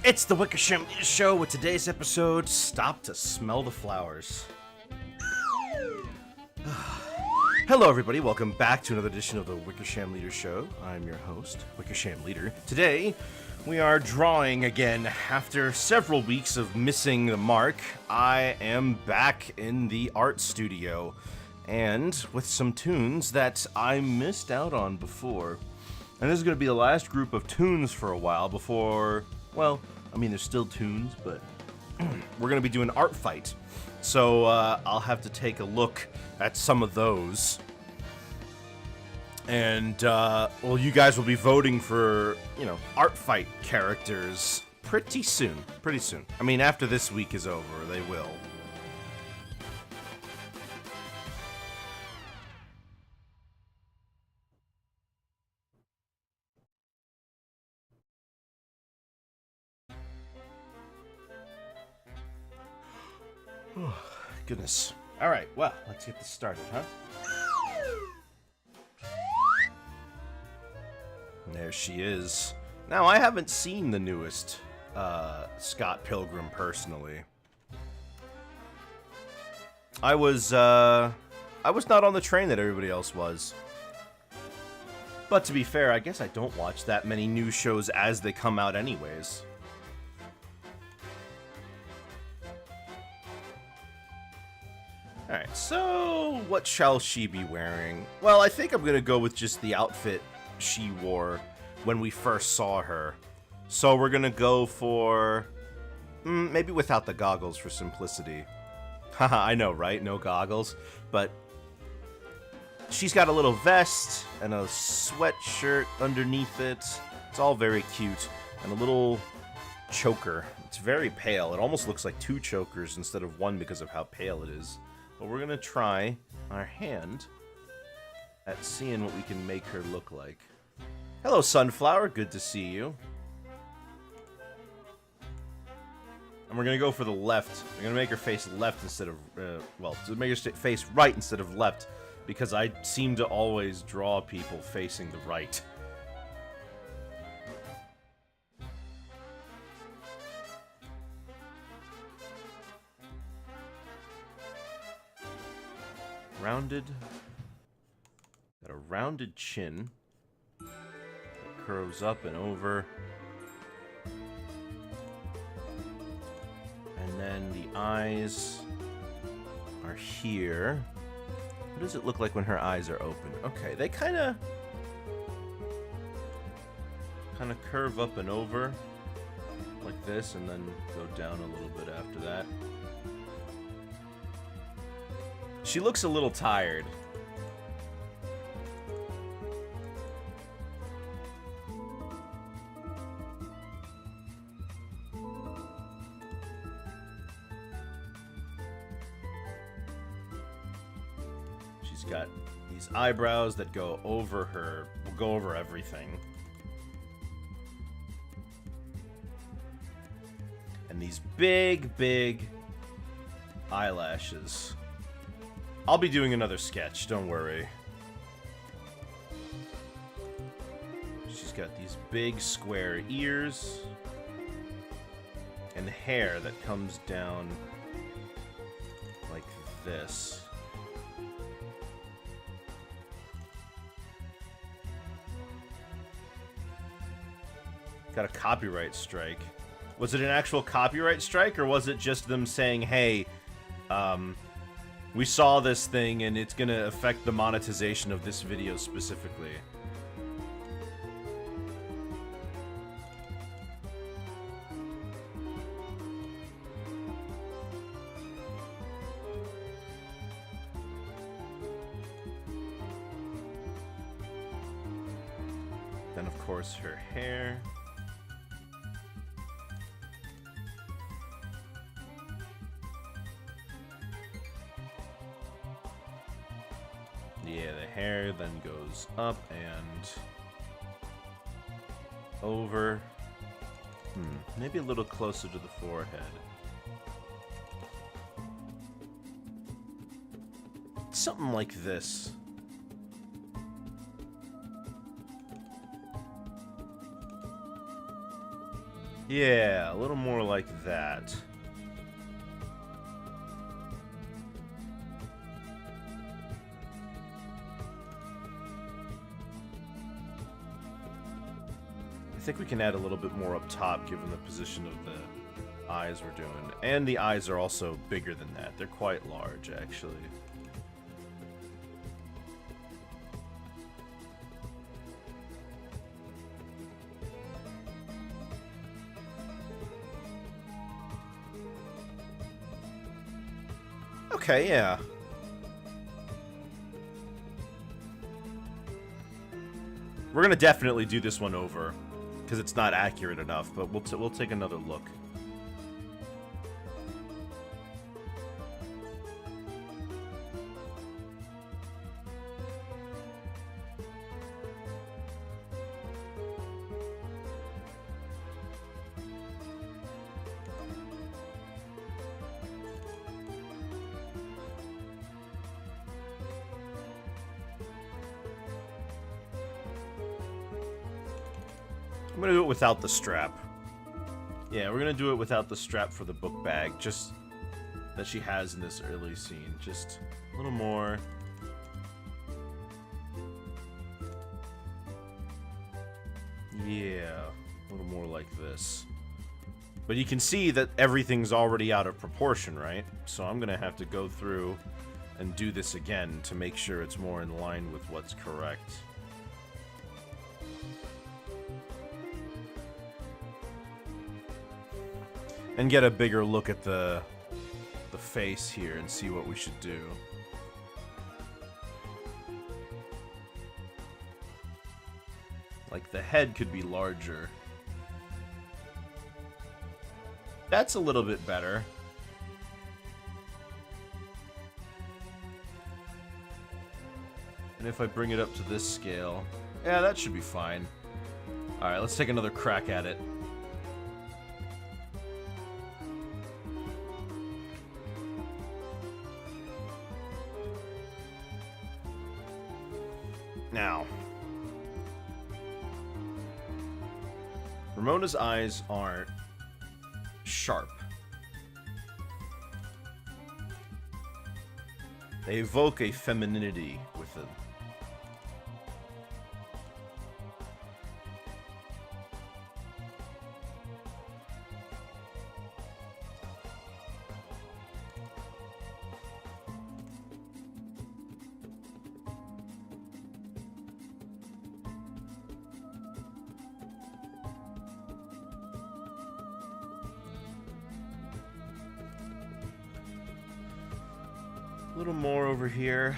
It's the Wickersham Show with today's episode, Stop to Smell the Flowers. Hello everybody, welcome back to another edition of the Wickersham Leader Show. I'm your host, Wickersham Leader. Today, we are drawing again. After several weeks of missing the mark, I am back in the art studio, and with some tunes that I missed out on before. And this is going to be the last group of tunes for a while before, well, I mean, there's still tunes, but we're going to be doing art fight. So I'll have to take a look at some of those. And, well, you guys will be voting for, art fight characters pretty soon. Pretty soon. I mean, after this week is over, they will. Oh, goodness. All right, well, let's get this started, huh? There she is. Now, I haven't seen the newest Scott Pilgrim personally. I was not on the train that everybody else was. But to be fair, I guess I don't watch that many new shows as they come out anyways. Alright, so what shall she be wearing? Well, I think I'm gonna go with just the outfit she wore when we first saw her. So we're gonna go for maybe without the goggles for simplicity. Haha, I know, right? No goggles. But she's got a little vest and a sweatshirt underneath it. It's all very cute. And a little choker. It's very pale. It almost looks like two chokers instead of one because of how pale it is. But we're gonna try our hand at seeing what we can make her look like. Hello, Sunflower. Good to see you. And we're gonna go for the left. We're gonna make her face left instead of, well, to make her face right instead of left, because I seem to always draw people facing the right. Got a rounded chin that curves up and over, and then the eyes are here. What does it look like when her eyes are open? Okay, they kind of curve up and over like this, and then go down a little bit after that. She looks a little tired. She's got these eyebrows that go over her, will go over everything. And these big, big eyelashes. I'll be doing another sketch, don't worry. She's got these big square ears and hair that comes down like this. Got a copyright strike. Was it an actual copyright strike, or was it just them saying, hey, we saw this thing, and it's gonna affect the monetization of this video specifically? Then, of course, her hair. Yeah, the hair then goes up and over. Maybe a little closer to the forehead. Something like this. Yeah, a little more like that. I think we can add a little bit more up top given the position of the eyes we're doing. And the eyes are also bigger than that. They're quite large, actually. Okay, yeah. We're gonna definitely do this one over, because it's not accurate enough, but we'll take another look. I'm gonna do it without the strap. Yeah, we're gonna do it without the strap for the book bag, just that she has in this early scene. Just a little more. Yeah, a little more like this. But you can see that everything's already out of proportion, right? So I'm gonna have to go through and do this again to make sure it's more in line with what's correct. And get a bigger look at the face here and see what we should do. Like the head could be larger. That's a little bit better. And if I bring it up to this scale, yeah, that should be fine. Alright, let's take another crack at it. Now, Ramona's eyes aren't sharp. They evoke a femininity with them. A little more over here.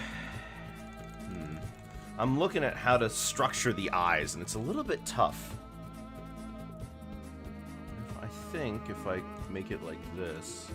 I'm looking at how to structure the eyes, and it's a little bit tough. I think if I make it like this...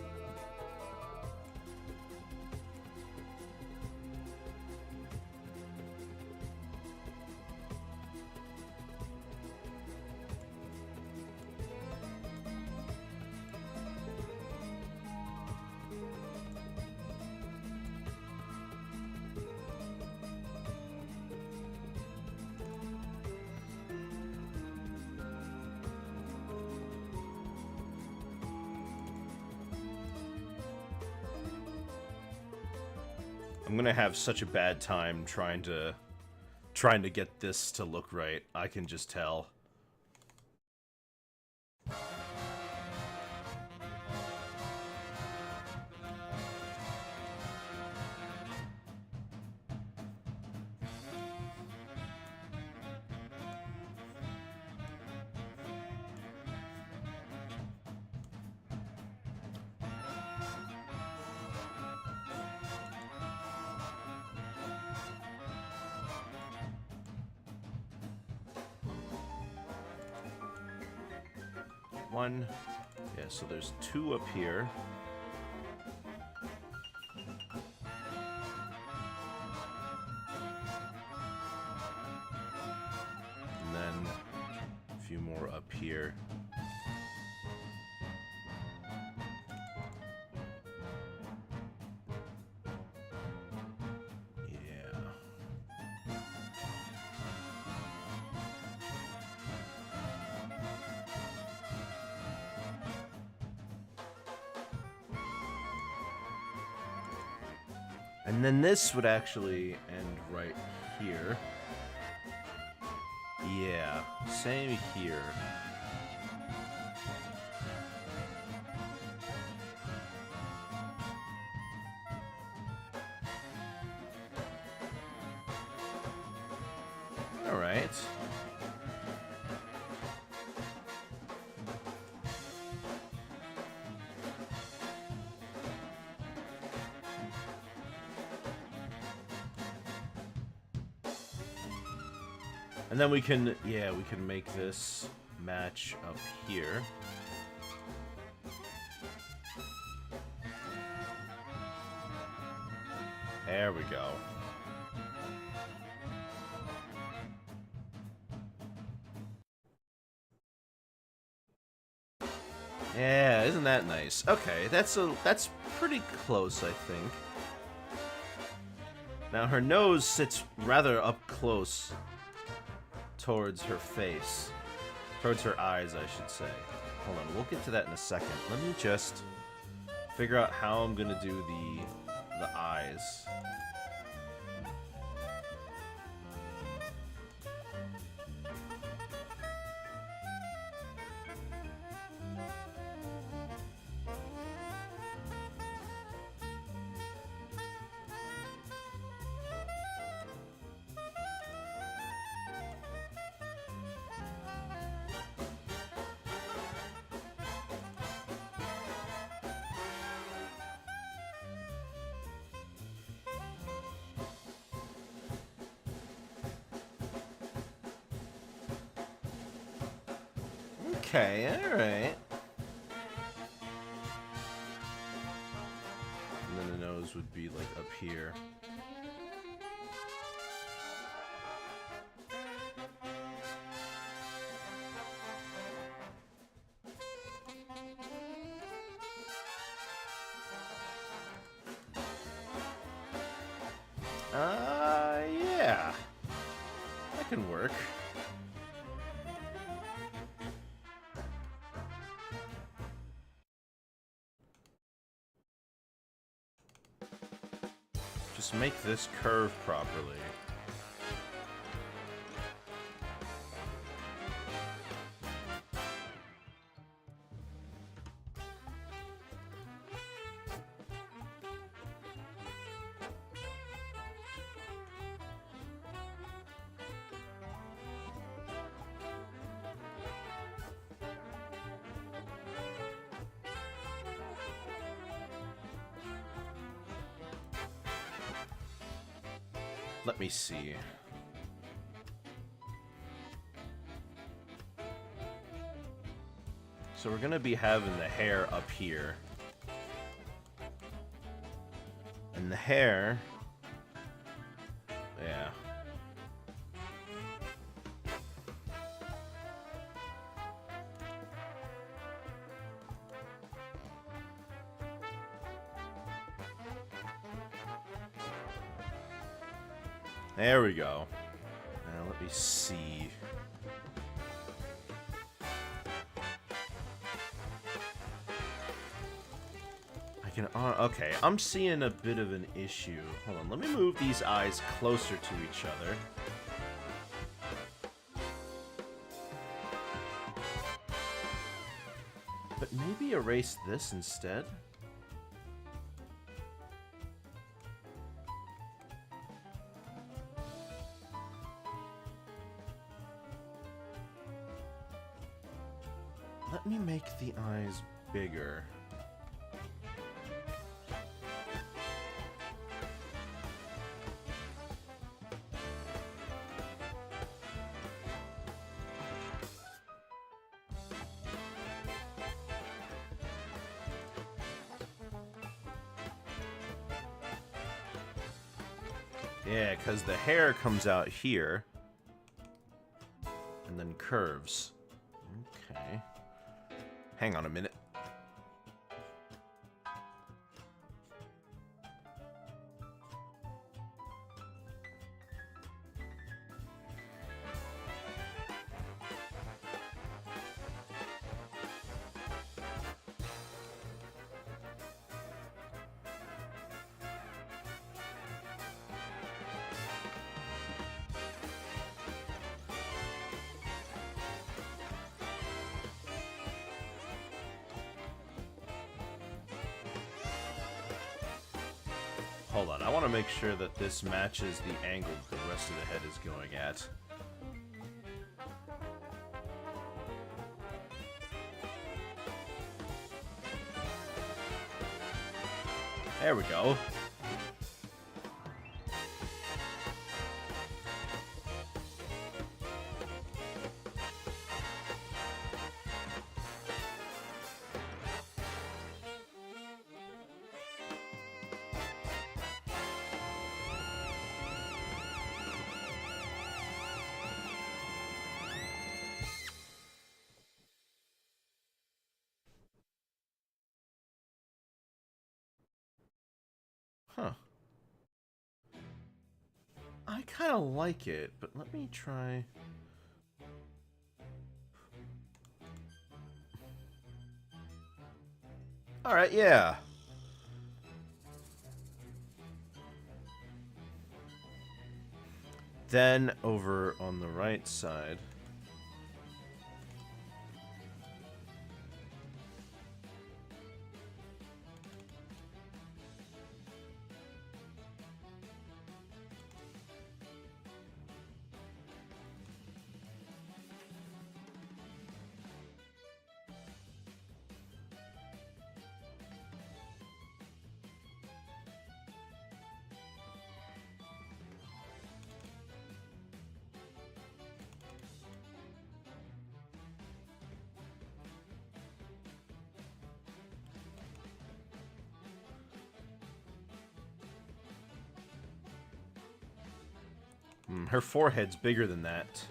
I'm gonna have such a bad time trying to get this to look right. I can just tell. One. Yeah, so there's two up here. And then a few more up here. And then this would actually end right here. Yeah, same here. All right. And then we can, yeah, we can make this match up here. There we go. Yeah, isn't that nice? Okay, that's pretty close, I think. Now her nose sits rather up close towards her face. Towards her eyes, I should say. Hold on, we'll get to that in a second. Let me just figure out how I'm gonna do the eyes. Okay, alright. And then the nose would be like up here. Yeah. That can work. Just make this curve properly. Let me see. So we're gonna be having the hair up here. And the hair... yeah. There we go. Now let me see. I can... okay, I'm seeing a bit of an issue. Hold on, let me move these eyes closer to each other. But maybe erase this instead? Let me make the eyes bigger. Yeah, because the hair comes out here and then curves. Okay. Hang on a minute. Hold on, I want to make sure that this matches the angle the rest of the head is going at. There we go. Huh. I kind of like it, but let me try... Alright, yeah. Then, over on the right side... her forehead's bigger than that.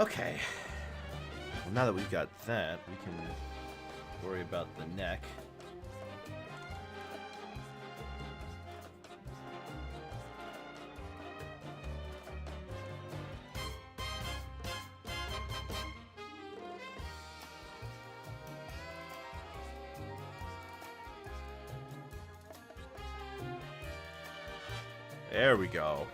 Okay. Well, now that we've got that, we can worry about the neck. There we go.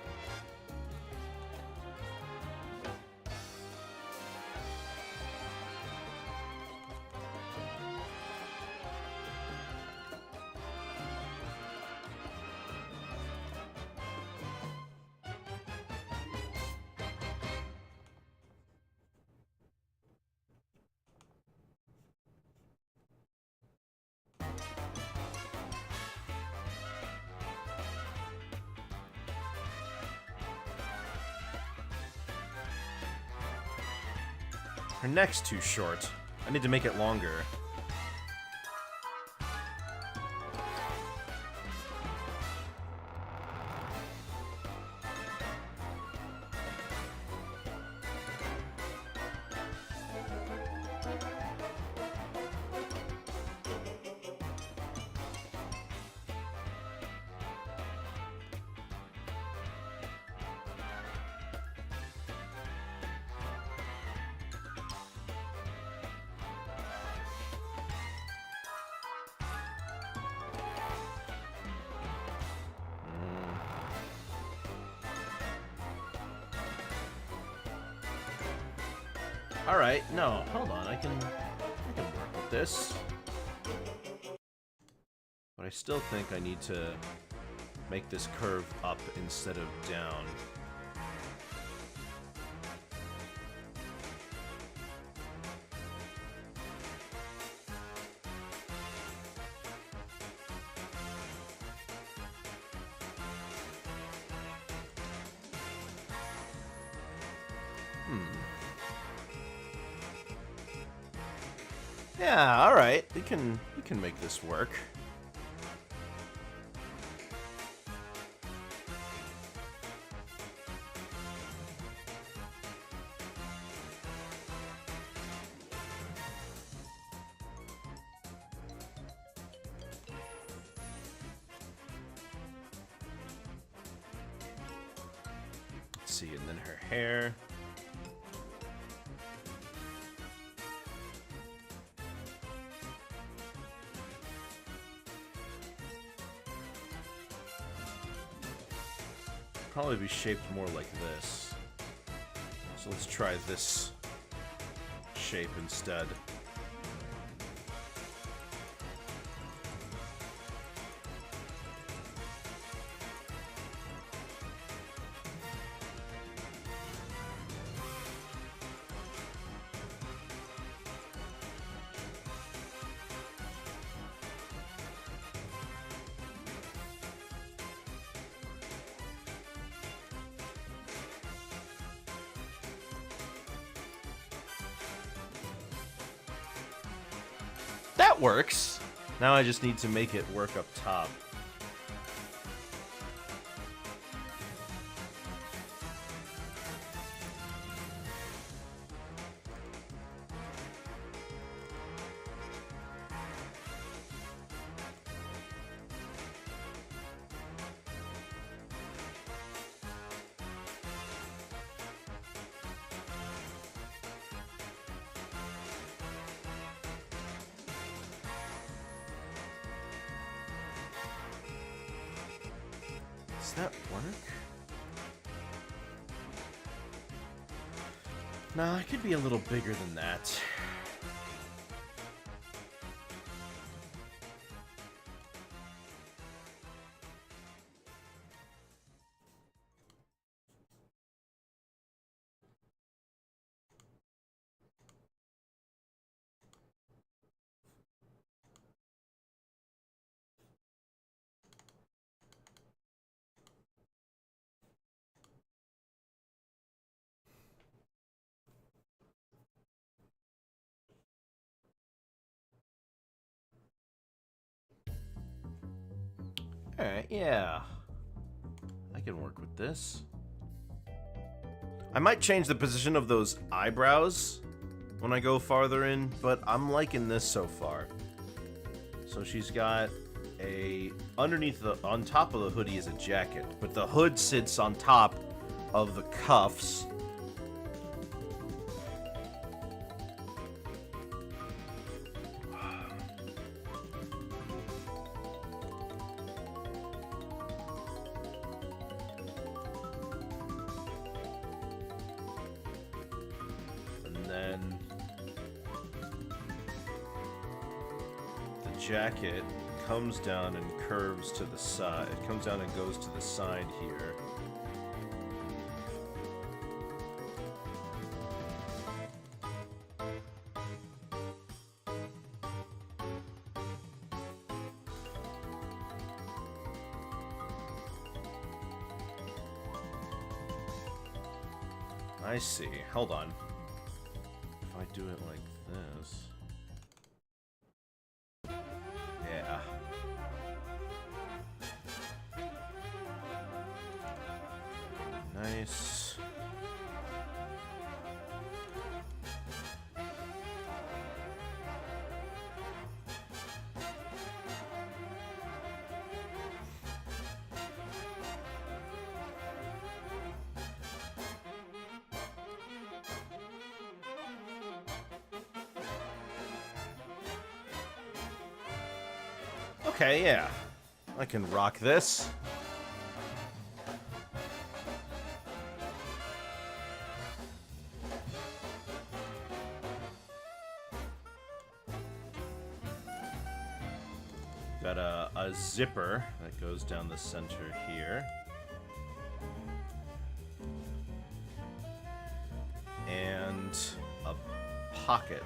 Her neck's too short. I need to make it longer. Alright, no, hold on, I can work with this. But I still think I need to make this curve up instead of down. Yeah, alright. We can make this work. see, and then her hair. Probably be shaped more like this. So let's try this shape instead. That works. Now I just need to make it work up top. Does that work? Nah, it could be a little bigger than that. Alright, yeah. I can work with this. I might change the position of those eyebrows when I go farther in, but I'm liking this so far. So she's got a... on top of the hoodie is a jacket, but the hood sits on top of the cuffs. Jacket comes down and curves to the side. It comes down and goes to the side here. I see. Hold on. If I do it like this... Yeah. Nice. Okay, yeah. I can rock this. Got a zipper that goes down the center here. And a pocket.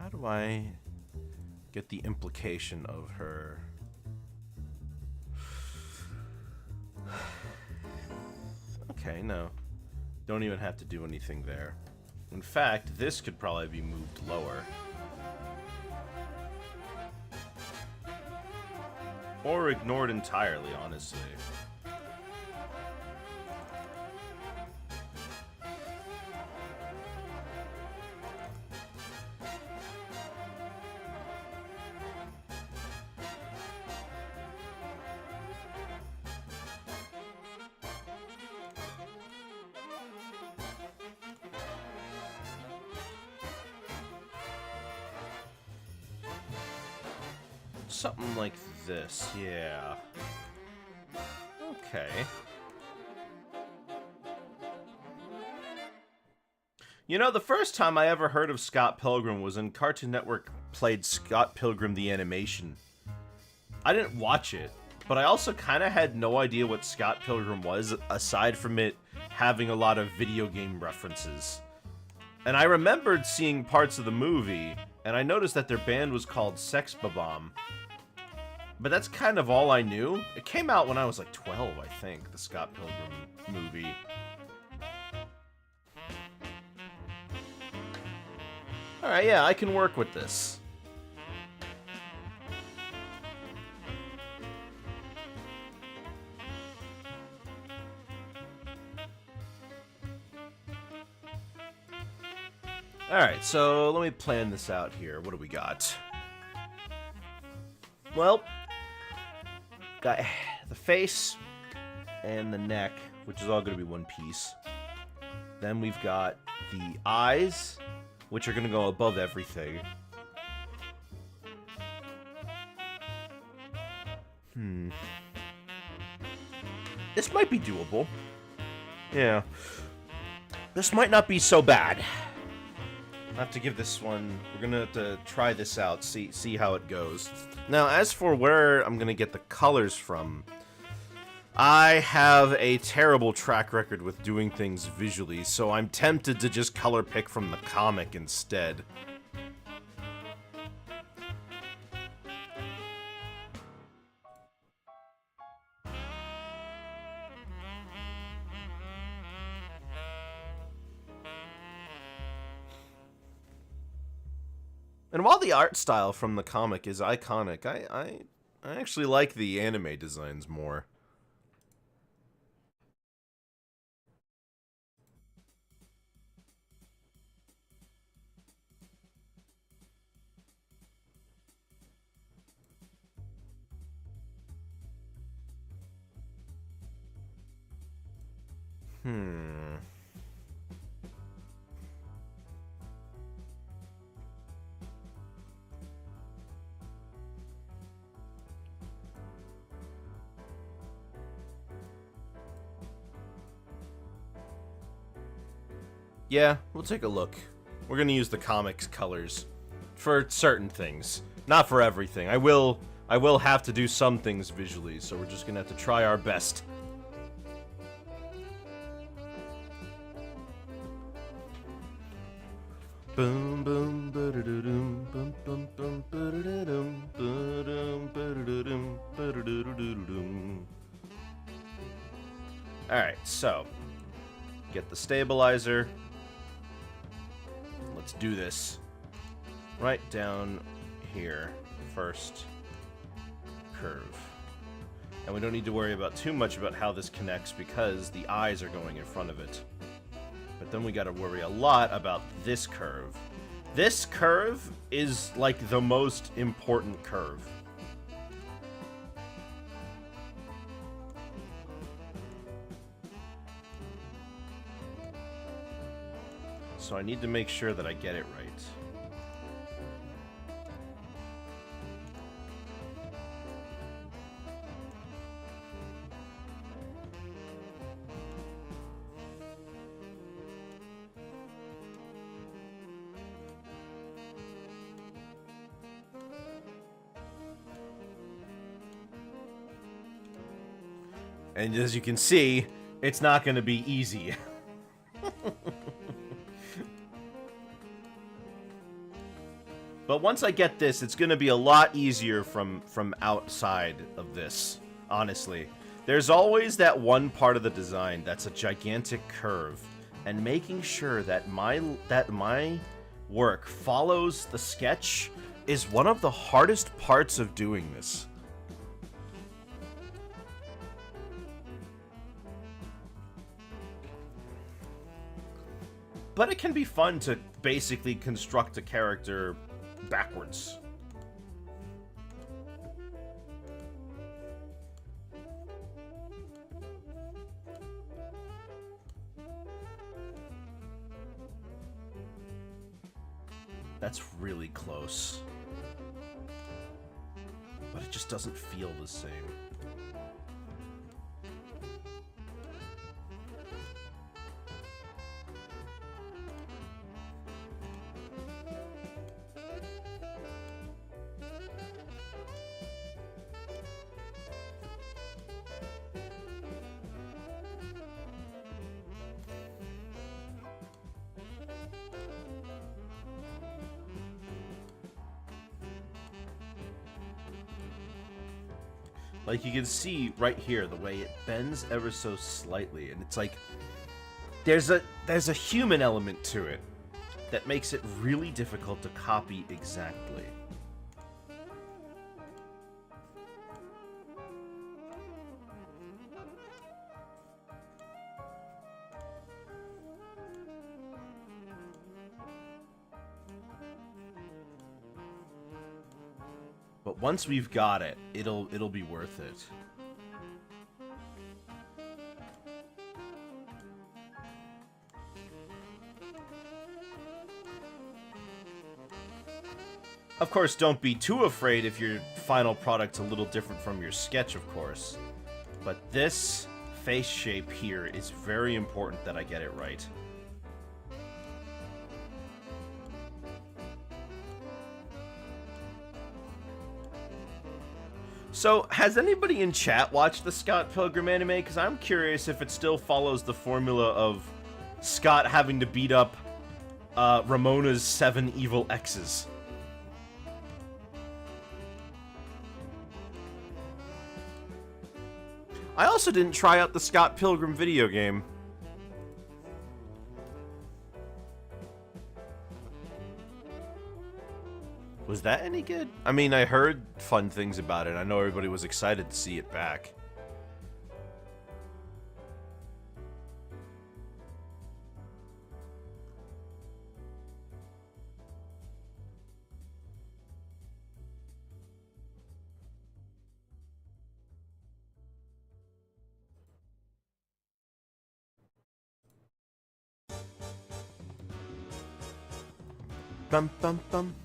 How do I get the implication of her? Okay, no. Don't even have to do anything there. In fact, this could probably be moved lower. Or ignored entirely, honestly. Something like this, yeah. Okay. You know, the first time I ever heard of Scott Pilgrim was when Cartoon Network played Scott Pilgrim the Animation. I didn't watch it, but I also kind of had no idea what Scott Pilgrim was, aside from it having a lot of video game references. And I remembered seeing parts of the movie, and I noticed that their band was called Sex Bomb. But that's kind of all I knew. It came out when I was like 12, I think, the Scott Pilgrim movie. Alright, yeah, I can work with this. Alright, so let me plan this out here. What do we got? Well, got the face and the neck, which is all going to be one piece. Then we've got the eyes, which are going to go above everything. This might be doable. Yeah. This might not be so bad. I'll have to give this one... We're gonna have to try this out, see how it goes. Now, as for where I'm gonna get the colors from, I have a terrible track record with doing things visually, so I'm tempted to just color pick from the comic instead. And while the art style from the comic is iconic, I actually like the anime designs more. Yeah, we'll take a look. We're gonna use the comics colors for certain things, not for everything. I will have to do some things visually, so we're just gonna have to try our best. Boom boom ba-da-da-doom, bum bum bum ba-da-da-doom, ba-dum ba-da-da-doom, ba-da-da-da-da-doom. All right, so get the stabilizer. Let's do this. Right down here, first curve. And we don't need to worry about too much about how this connects because the eyes are going in front of it. But then we gotta worry a lot about this curve. This curve is like the most important curve. So I need to make sure that I get it right. And as you can see, it's not going to be easy. But once I get this, it's going to be a lot easier from outside of this, honestly. There's always that one part of the design that's a gigantic curve, and making sure that my work follows the sketch is one of the hardest parts of doing this. But it can be fun to basically construct a character backwards. That's really close. But it just doesn't feel the same. Like, you can see right here the way it bends ever so slightly, and it's like there's a human element to it that makes it really difficult to copy exactly. But once we've got it, it'll be worth it. Of course, don't be too afraid if your final product's a little different from your sketch, of course. But this face shape here is very important that I get it right. So, has anybody in chat watched the Scott Pilgrim anime? Because I'm curious if it still follows the formula of Scott having to beat up Ramona's 7 evil exes. I also didn't try out the Scott Pilgrim video game. Was that any good? I mean, I heard fun things about it. I know everybody was excited to see it back. Bum bum bum.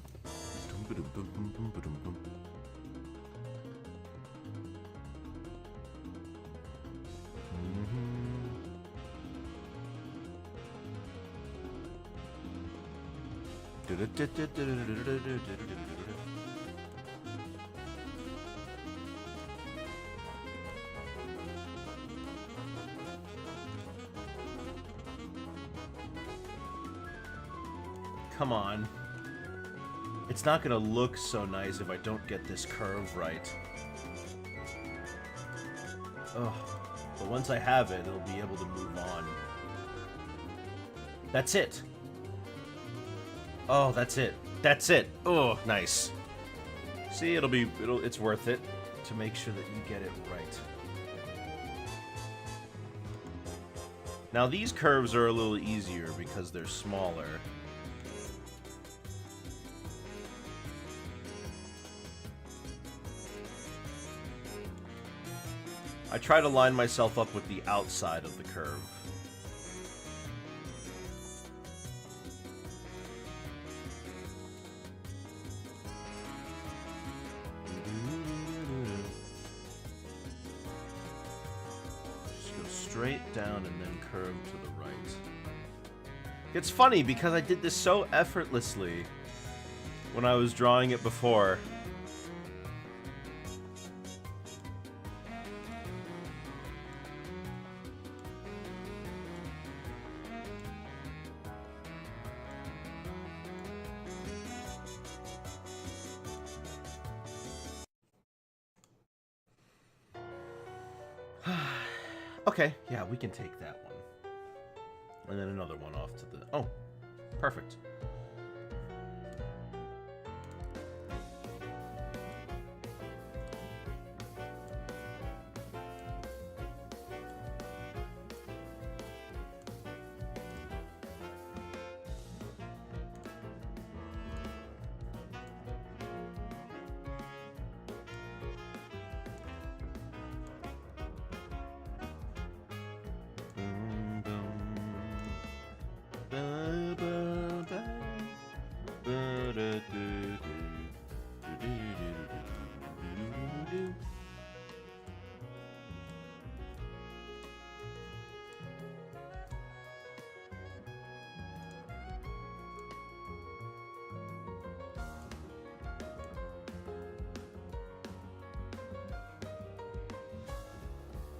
Come on. It's not gonna look so nice if I don't get this curve right. Ugh. But once I have it, it'll be able to move on. That's it. Oh, that's it. That's it. Oh, nice. See, it's worth it to make sure that you get it right. Now these curves are a little easier because they're smaller. I try to line myself up with the outside of the curve. Just go straight down and then curve to the right. It's funny because I did this so effortlessly when I was drawing it before. Okay, yeah, we can take that one. And then another one off to the... Oh, perfect.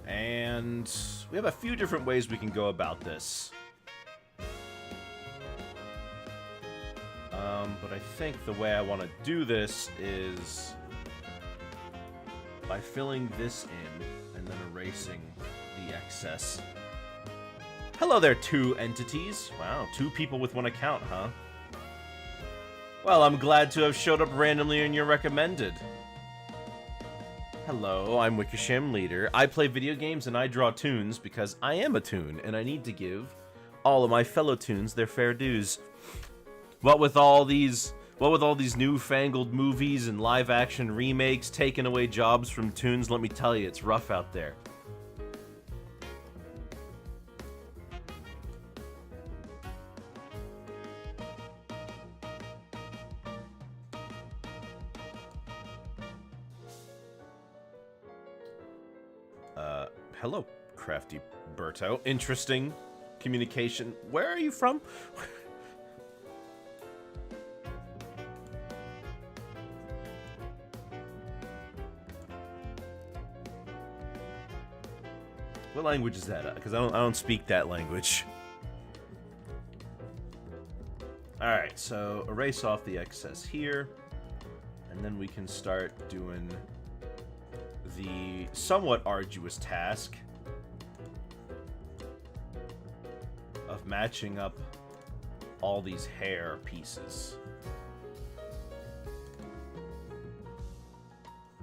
And we have a few different ways we can go about this. But I think the way I want to do this is by filling this in and then erasing the excess. Hello there, two entities. Wow, 2 people with 1 account, huh? Well, I'm glad to have showed up randomly in your recommended. Hello, I'm Wikisham Leader. I play video games and I draw toons because I am a toon and I need to give all of my fellow toons their fair dues. What with all these newfangled movies and live-action remakes taking away jobs from toons, let me tell you, it's rough out there. Hello, Crafty Berto. Interesting communication. Where are you from? What language is that? Because I don't speak that language. All right, so erase off the excess here, and then we can start doing the somewhat arduous task of matching up all these hair pieces.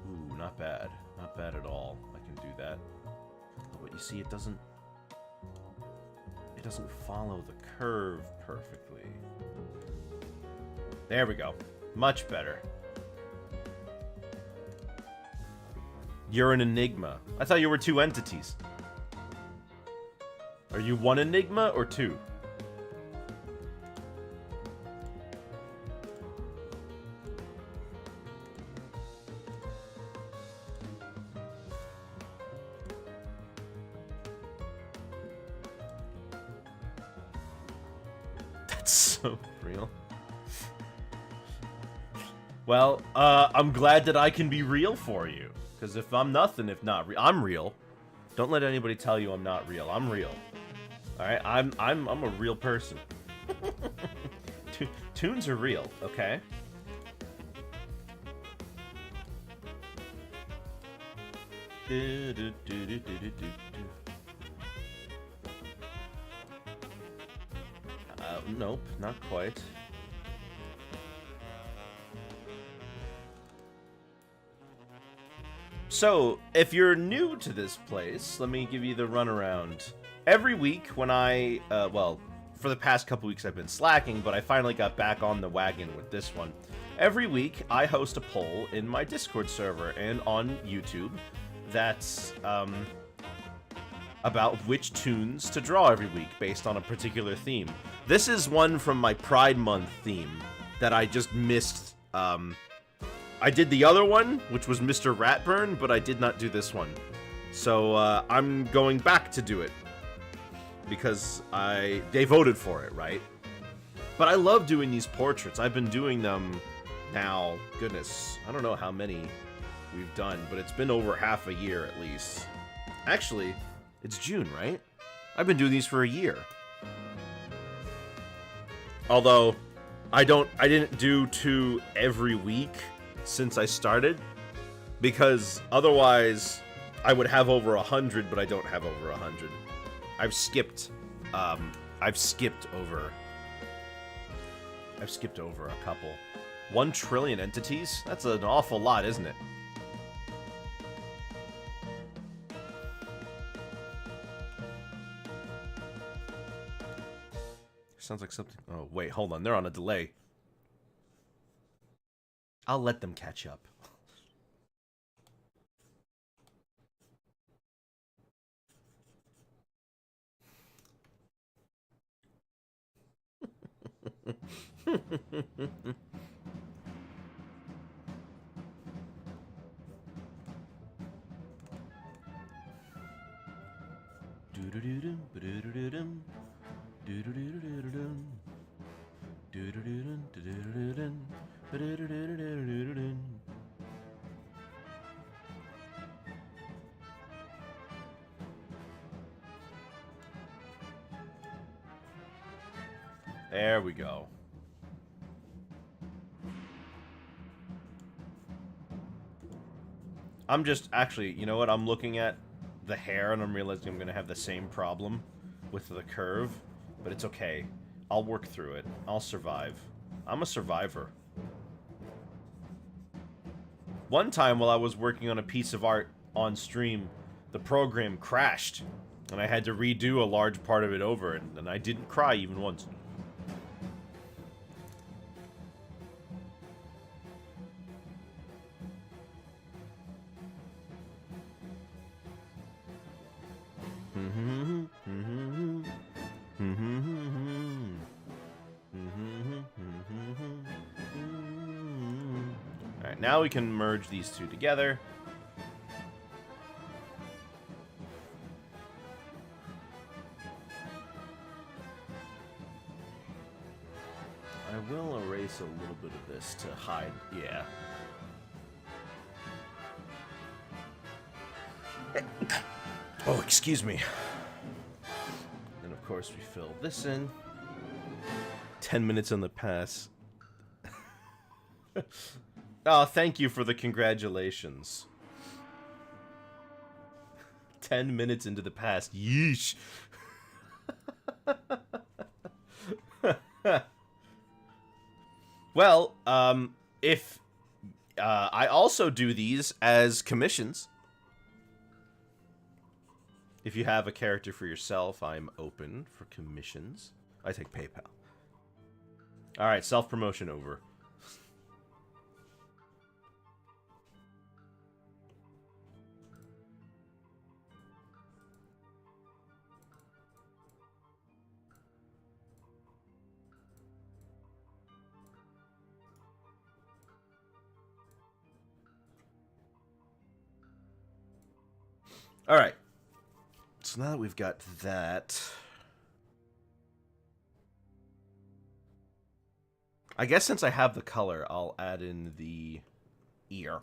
Ooh, not bad. Not bad at all. I can do that. But you see, it doesn't follow the curve perfectly. There we go. Much better. You're an enigma. I thought you were 2 entities. Are you 1 enigma or 2? That's so real. Well, I'm glad that I can be real for you. Because if I'm nothing, if not real, I'm real. Don't let anybody tell you I'm not real. I'm real. All right, I'm a real person. Toons are real, okay? Nope, not quite. So, if you're new to this place, let me give you the runaround. Every week when I, well, for the past couple weeks I've been slacking, but I finally got back on the wagon with this one. Every week I host a poll in my Discord server and on YouTube that's, about which toons to draw every week based on a particular theme. This is one from my Pride Month theme that I just missed, I did the other one, which was Mr. Ratburn, but I did not do this one. So, I'm going back to do it. Because they voted for it, right? But I love doing these portraits. I've been doing them now, goodness, I don't know how many we've done, but it's been over half a year at least. Actually, it's June, right? I've been doing these for a year. Although, I didn't do 2 every week since I started, because otherwise I would have over 100, but I don't have over 100. I've skipped over a couple. 1 trillion entities? That's an awful lot, isn't it? Sounds like something... Oh, wait, hold on. They're on a delay. I'll let them catch up. There we go. I'm just, actually, you know what? I'm looking at the hair and I'm realizing I'm going to have the same problem with the curve, but it's okay. I'll work through it. I'll survive. I'm a survivor. One time while I was working on a piece of art on stream, the program crashed, and I had to redo a large part of it over, and I didn't cry even once. Alright, now we can merge these two together. I will erase a little bit of this to hide, yeah. Oh, excuse me. And of course we fill this in. 10 minutes on the pass. Oh, thank you for the congratulations. 10 minutes into the past. Yeesh. Well, if I also do these as commissions. If you have a character for yourself, I'm open for commissions. I take PayPal. Alright, self-promotion over. Alright. So now that we've got that... I guess since I have the color, I'll add in the ear.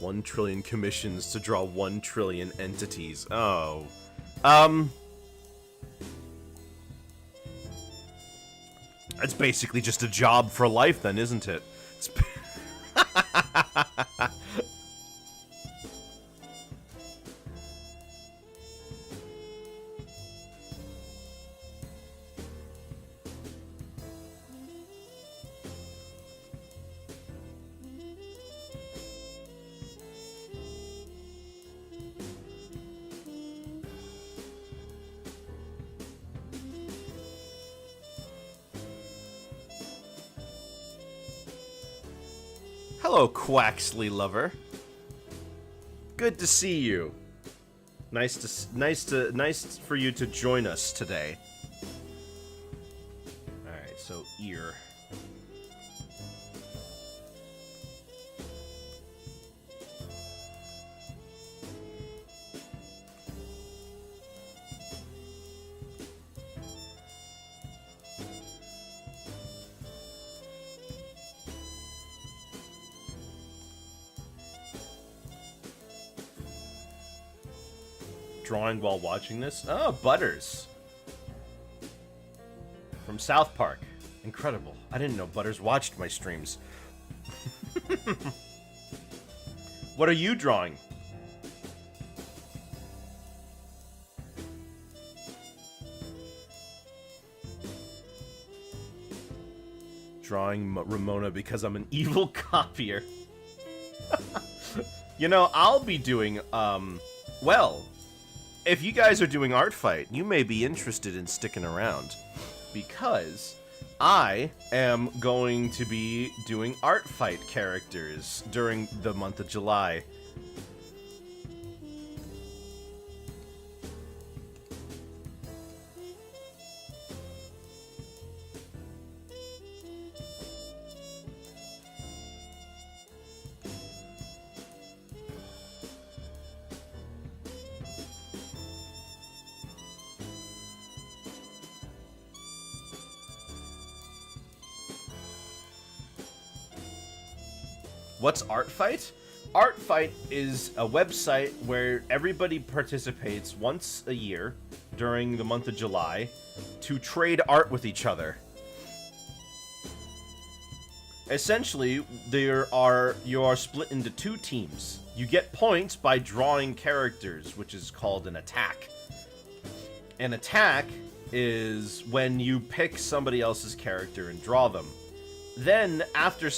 $1 trillion commissions to draw 1 trillion entities. Oh. It's basically just a job for life then, isn't it? It's Hello, Quaxley lover. Good to see you. Nice for you to join us today. All right, so ear. drawing while watching this? Oh, Butters. From South Park. Incredible. I didn't know Butters watched my streams. What are you drawing? Drawing Ramona because I'm an evil copier. You know, I'll be doing, well, if you guys are doing Art Fight, you may be interested in sticking around. Because I am going to be doing Art Fight characters during the month of July. What's Art Fight? Art Fight is a website where everybody participates once a year during the month of July to trade art with each other. Essentially, you are split into two teams. You get points by drawing characters, which is called an attack. An attack is when you pick somebody else's character and draw them. Then, after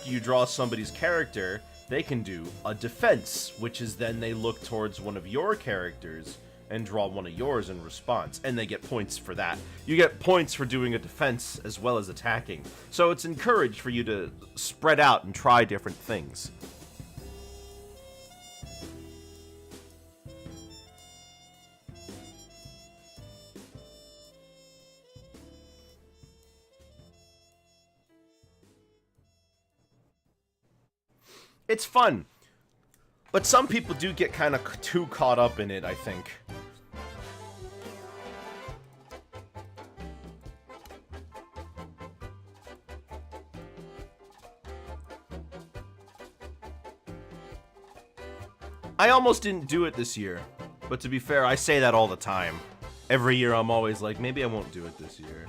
you draw somebody's character, they can do a defense, which is then they look towards one of your characters and draw one of yours in response, and they get points for that. You get points for doing a defense as well as attacking. So it's encouraged for you to spread out and try different things. It's fun, but some people do get kind of too caught up in it, I think. I almost didn't do it this year, but to be fair, I say that all the time. Every year I'm always like, maybe I won't do it this year.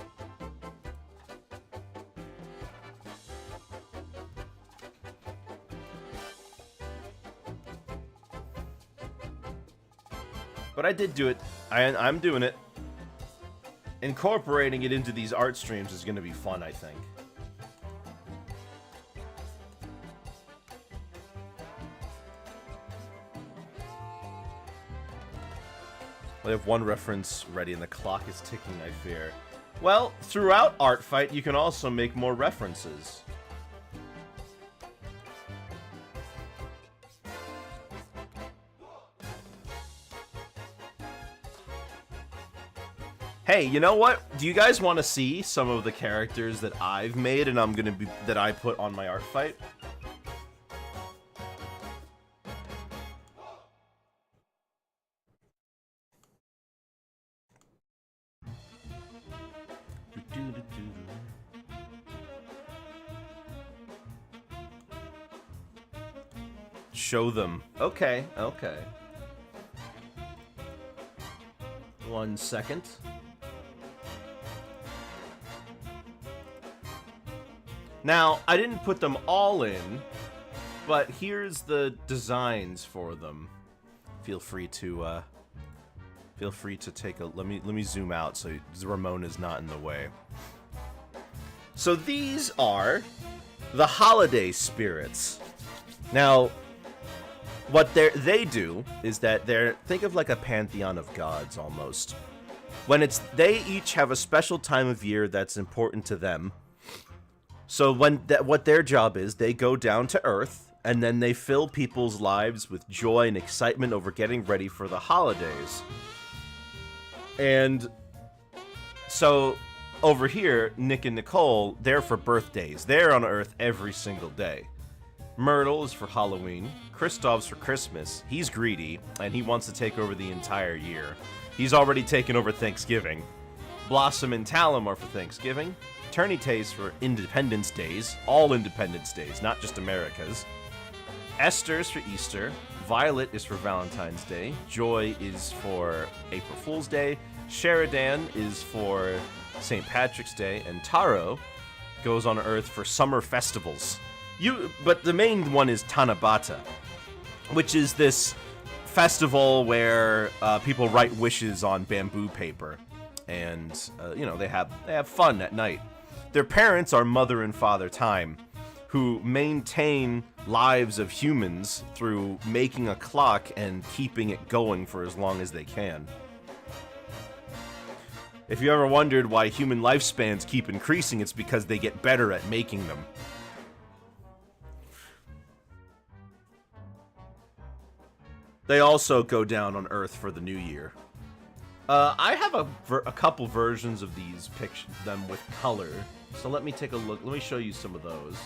But I did do it. I'm doing it. Incorporating it into these art streams is going to be fun, I think. I have one reference ready and the clock is ticking, I fear. Well, throughout Art Fight, you can also make more references. Hey, you know what? Do you guys want to see some of the characters that I've made and that I put on my Art Fight? Show them. Okay, okay. 1 second. Now, I didn't put them all in, but here's the designs for them. Feel free to take a let me zoom out so Ramona's not in the way. So these are the holiday spirits. Now, what they do is that think of like a pantheon of gods almost. When they each have a special time of year that's important to them. So what their job is, they go down to Earth, and then they fill people's lives with joy and excitement over getting ready for the holidays. And so over here, Nick and Nicole, they're for birthdays. They're on Earth every single day. Myrtle is for Halloween. Kristoff's for Christmas. He's greedy, and he wants to take over the entire year. He's already taken over Thanksgiving. Blossom and Talum are for Thanksgiving. Turneytays for Independence Days. All Independence Days, not just America's. Esther's for Easter. Violet is for Valentine's Day. Joy is for April Fool's Day. Sheridan is for St. Patrick's Day. And Taro goes on Earth for summer festivals. But the main one is Tanabata, which is this festival where people write wishes on bamboo paper, and they have fun at night. Their parents are Mother and Father Time, who maintain lives of humans through making a clock and keeping it going for as long as they can. If you ever wondered why human lifespans keep increasing, it's because they get better at making them. They also go down on Earth for the New Year. I have a couple versions of these them with color, so let me take a look. Let me show you some of those.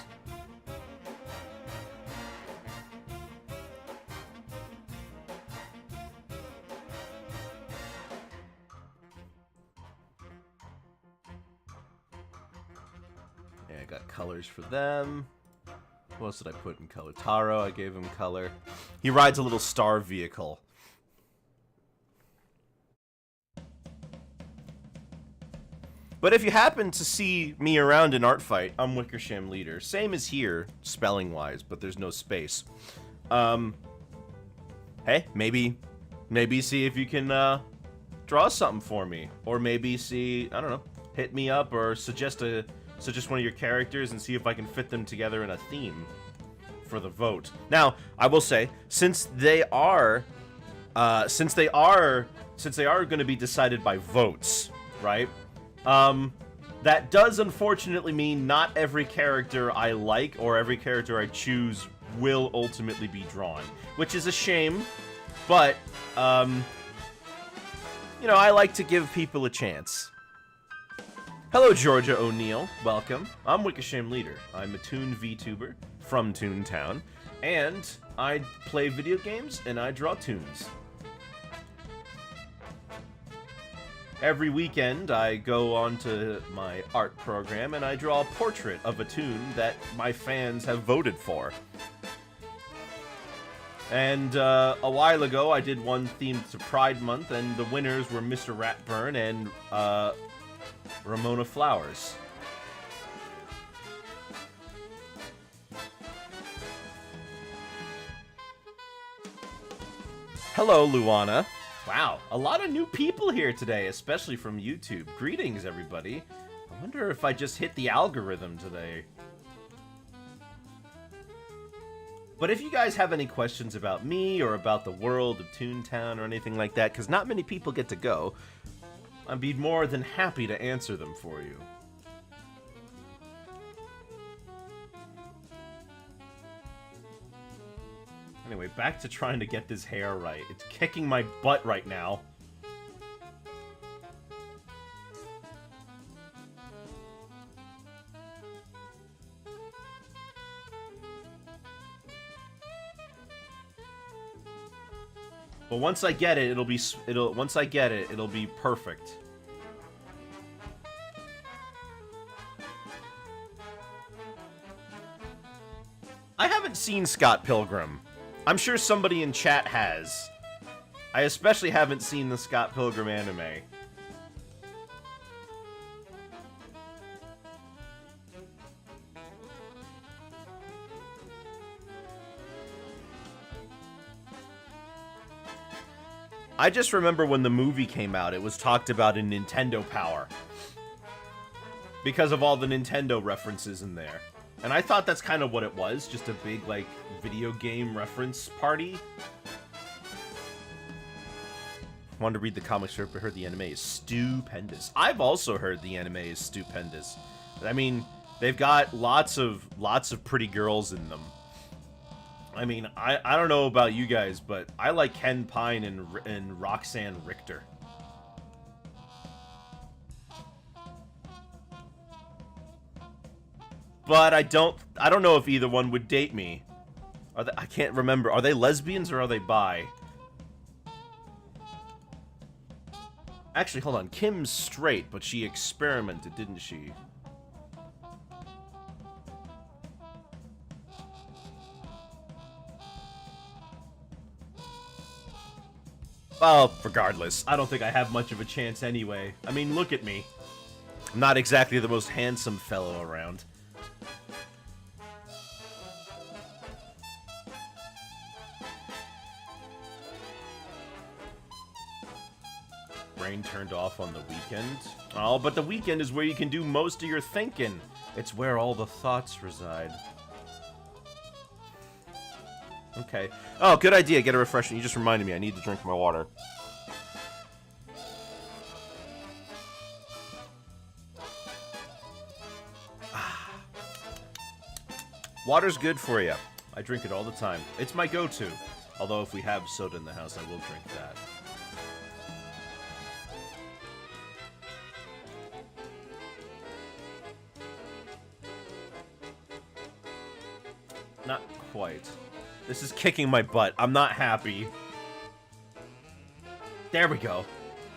Yeah, I got colors for them. What else did I put in color? Taro, I gave him color. He rides a little star vehicle. But if you happen to see me around in Art Fight, I'm Wickersham Leader. Same as here, spelling-wise, but there's no space. Hey, maybe see if you can draw something for me. Or maybe see, I don't know, hit me up or suggest one of your characters and see if I can fit them together in a theme for the vote. Now, I will say, since they are going to be decided by votes, right? That does unfortunately mean not every character I like or every character I choose will ultimately be drawn, which is a shame, but, I like to give people a chance. Hello, Georgia O'Neill. Welcome. I'm Wickersham Leader. I'm a Toon VTuber from Toontown, and I play video games and I draw toons. Every weekend, I go onto my art program and I draw a portrait of a toon that my fans have voted for. And a while ago, I did one themed to Pride Month, and the winners were Mr. Ratburn and Ramona Flowers. Hello, Luana. Wow, a lot of new people here today, especially from YouTube. Greetings, everybody. I wonder if I just hit the algorithm today. But if you guys have any questions about me or about the world of Toontown or anything like that, because not many people get to go, I'd be more than happy to answer them for you. Anyway, back to trying to get this hair right. It's kicking my butt right now. But once I get it, it'll be perfect. I haven't seen Scott Pilgrim. I'm sure somebody in chat has. I especially haven't seen the Scott Pilgrim anime. I just remember when the movie came out, it was talked about in Nintendo Power. Because of all the Nintendo references in there. And I thought that's kind of what it was, just a big, like, video game reference party. Wanted to read the comic strip, but heard the anime is stupendous. I've also heard the anime is stupendous. I mean, they've got lots of pretty girls in them. I mean, I don't know about you guys, but I like Ken Pine and Roxanne Richter. But I don't know if either one would date me. I can't remember. Are they lesbians or are they bi? Actually, hold on. Kim's straight, but she experimented, didn't she? Well, regardless, I don't think I have much of a chance anyway. I mean, look at me. I'm not exactly the most handsome fellow around. Brain turned off on the weekend. Oh, but the weekend is where you can do most of your thinking. It's where all the thoughts reside. Okay. Oh, good idea. Get a refreshment. You just reminded me. I need to drink my water. Water's good for you. I drink it all the time. It's my go-to. Although if we have soda in the house, I will drink that. Not quite. This is kicking my butt. I'm not happy. There we go.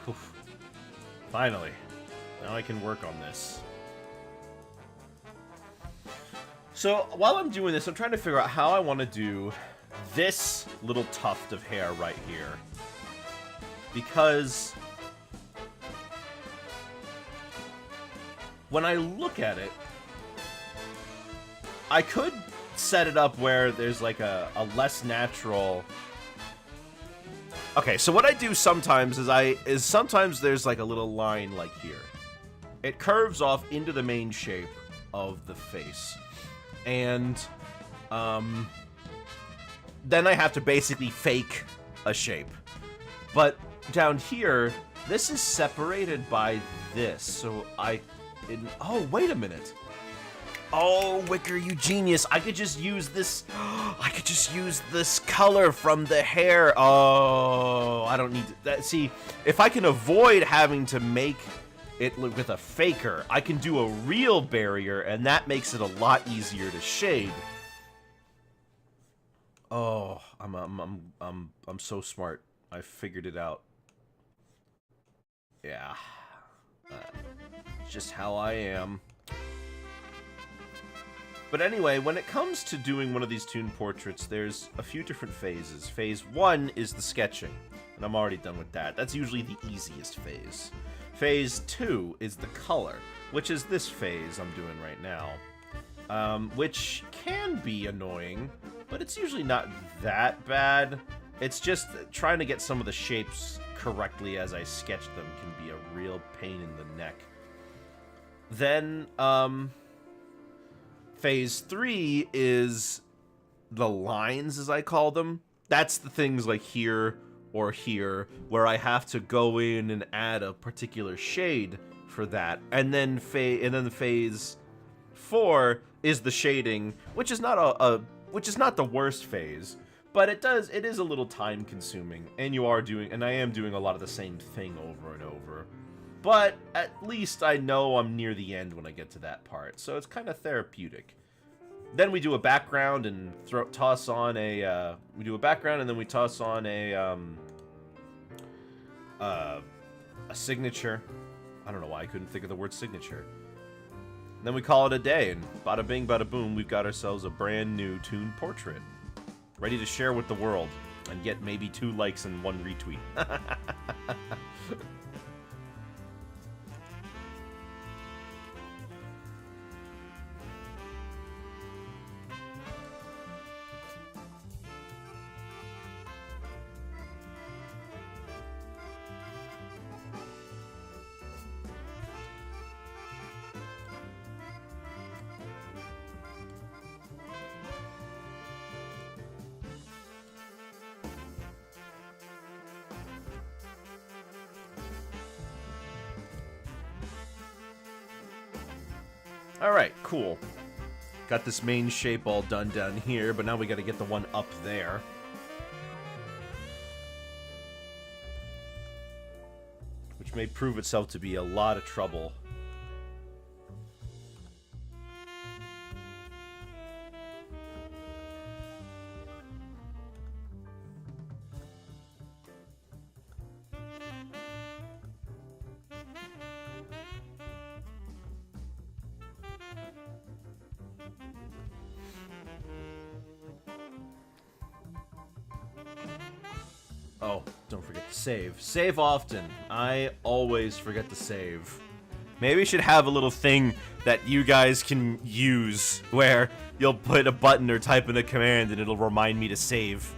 Oof. Finally. Now I can work on this. So, while I'm doing this, I'm trying to figure out how I want to do this little tuft of hair right here. Because when I look at it, I could set it up where there's like a less natural... Okay, so what I do sometimes is sometimes there's like a little line like here. It curves off into the main shape of the face. And then I have to basically fake a shape. But down here, this is separated by this. So oh, wait a minute. Oh, Wicker, you genius. I could just use this. I could just use this color from the hair. Oh, I don't need that. See, if I can avoid having to make it with a faker, I can do a real barrier, and that makes it a lot easier to shade. Oh, I'm so smart. I figured it out. Yeah. Just how I am. But anyway, when it comes to doing one of these Toon portraits, there's a few different phases. Phase 1 is the sketching, and I'm already done with that. That's usually the easiest phase. Phase 2 is the color, which is this phase I'm doing right now. Which can be annoying, but it's usually not that bad. It's just trying to get some of the shapes correctly as I sketch them can be a real pain in the neck. Then, Phase 3 is the lines, as I call them. That's the things like here or here, where I have to go in and add a particular shade for that. And then Phase 4 is the shading, which is not which is not the worst phase, but it is a little time consuming, and I am doing a lot of the same thing over and over. But at least I know I'm near the end when I get to that part, so it's kind of therapeutic. Then we do a background and toss on a signature. I don't know why I couldn't think of the word signature. And then we call it a day, and bada bing, bada boom, we've got ourselves a brand new Toon portrait, ready to share with the world and get maybe 2 likes and 1 retweet. Alright, cool. Got this main shape all done down here, but now we gotta get the one up there. Which may prove itself to be a lot of trouble. Oh, don't forget to save. Save often. I always forget to save. Maybe we should have a little thing that you guys can use where you'll put a button or type in a command and it'll remind me to save.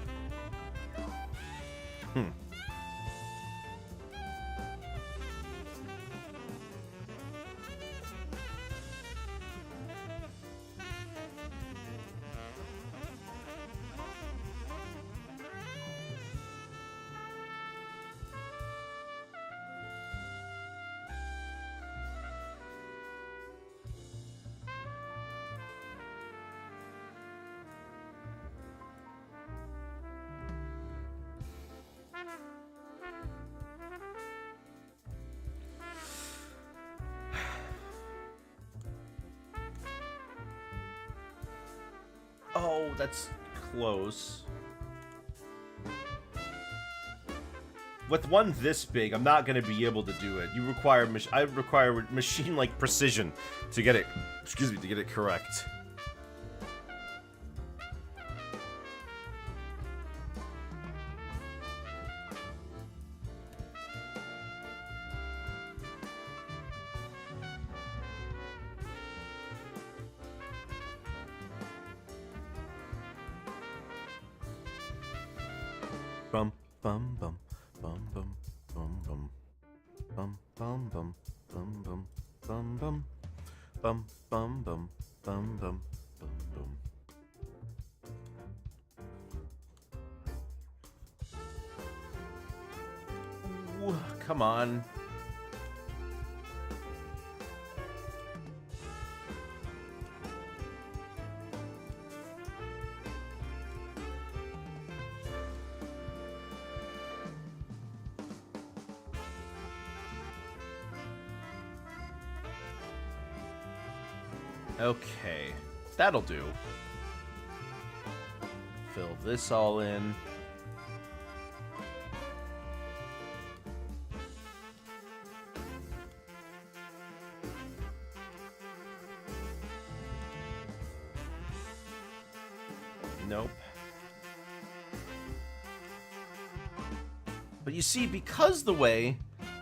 Oh, that's close. With one this big, I'm not gonna be able to do it. I require machine-like precision to get it. Excuse me, to get it correct. Bum bum bum bum bum bum bum bum bum bum bum bum bum bum bum bum bum bum bum bum. Ooh, come on. Okay, that'll do. Fill this all in. Nope. But you see, because the way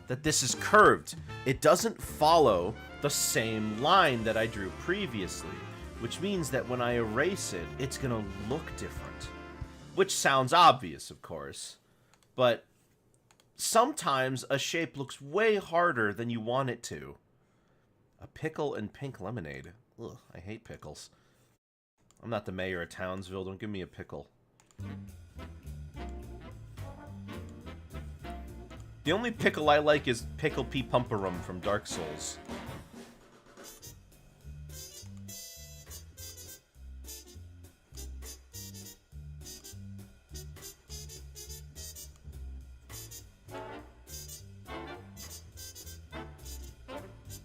that this is curved, it doesn't follow the same line that I drew previously, which means that when I erase it, it's gonna look different. Which sounds obvious, of course, but sometimes a shape looks way harder than you want it to. A pickle and pink lemonade. Ugh, I hate pickles. I'm not the mayor of Townsville, don't give me a pickle. The only pickle I like is Pickle P. Pumperum from Dark Souls.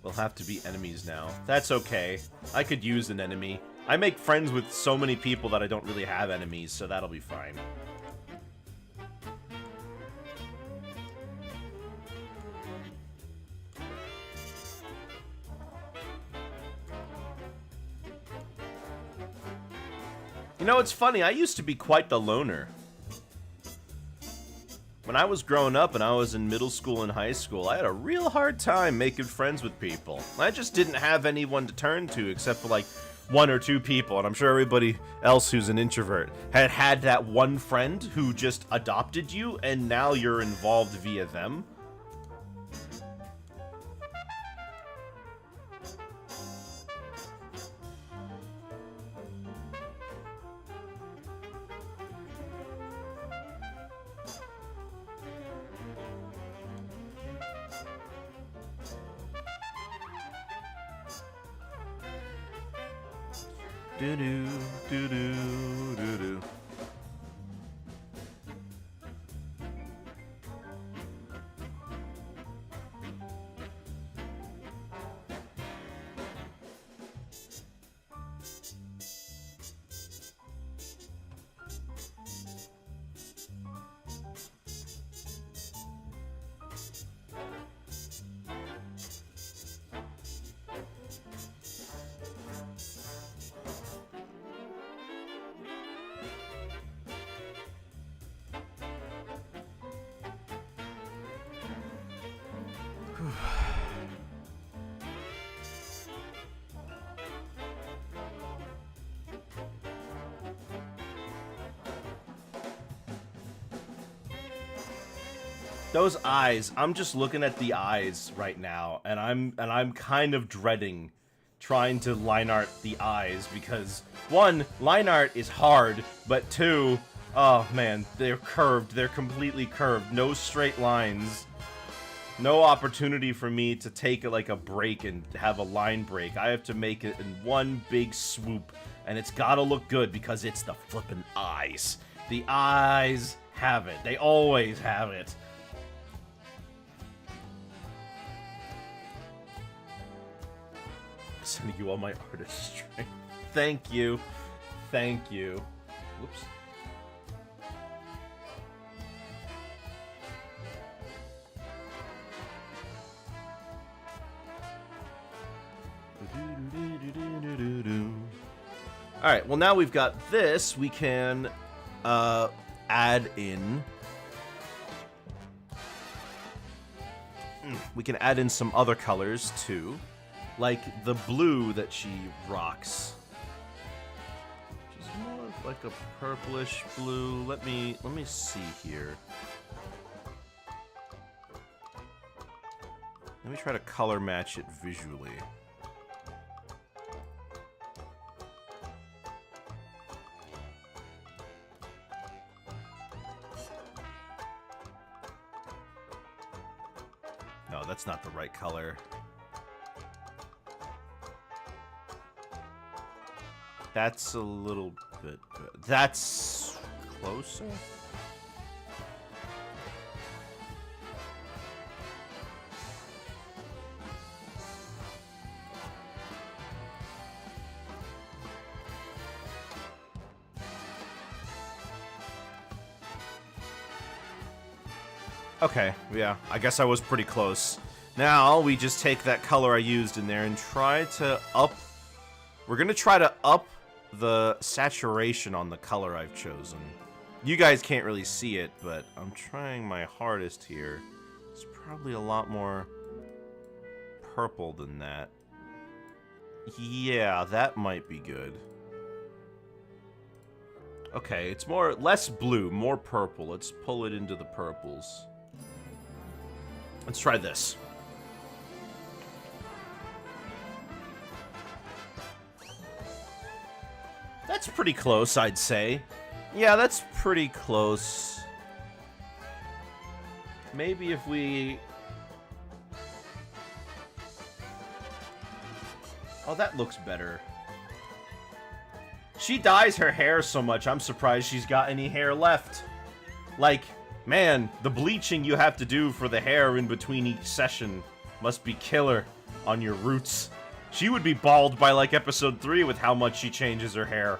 We'll have to be enemies now. That's okay. I could use an enemy. I make friends with so many people that I don't really have enemies, so that'll be fine. You know, it's funny, I used to be quite the loner. When I was growing up and I was in middle school and high school, I had a real hard time making friends with people. I just didn't have anyone to turn to except for like one or two people, and I'm sure everybody else who's an introvert had that one friend who just adopted you and now you're involved via them. Do-do, do-do, do-do. Those eyes, I'm just looking at the eyes right now, and I'm kind of dreading trying to line art the eyes because one, line art is hard, but two, oh man, they're curved. They're completely curved. No straight lines. No opportunity for me to take like a break and have a line break. I have to make it in one big swoop, and it's gotta look good because it's the flippin' eyes. The eyes have it. They always have it. Sending you all my artist strength. Thank you. Thank you. Whoops. Alright, well now we've got this, we can add in... We can add in some other colors too. Like the blue that she rocks. Which is more of like a purplish blue. Let me see here. Let me try to color match it visually. No, that's not the right color. That's a little bit... That's closer? Okay, yeah, I guess I was pretty close. Now, we just take that color I used in there and try to up... We're gonna try to up the saturation on the color I've chosen. You guys can't really see it, but I'm trying my hardest here. It's probably a lot more purple than that. Yeah, that might be good. Okay, it's less blue, more purple. Let's pull it into the purples. Let's try this. That's pretty close, I'd say. Yeah, that's pretty close. Maybe if we... Oh, that looks better. She dyes her hair so much, I'm surprised she's got any hair left. Like, man, the bleaching you have to do for the hair in between each session must be killer on your roots. She would be bald by, like, episode 3 with how much she changes her hair.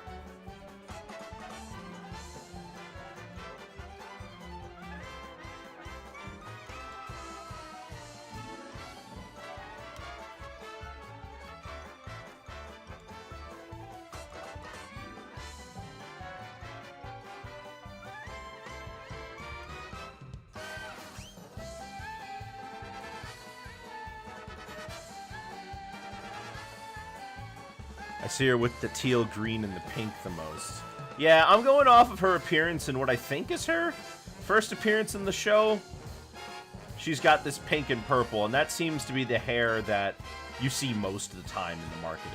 I see her with the teal green and the pink the most. Yeah, I'm going off of her appearance and what I think is her first appearance in the show. She's got this pink and purple, and that seems to be the hair that you see most of the time in the marketing.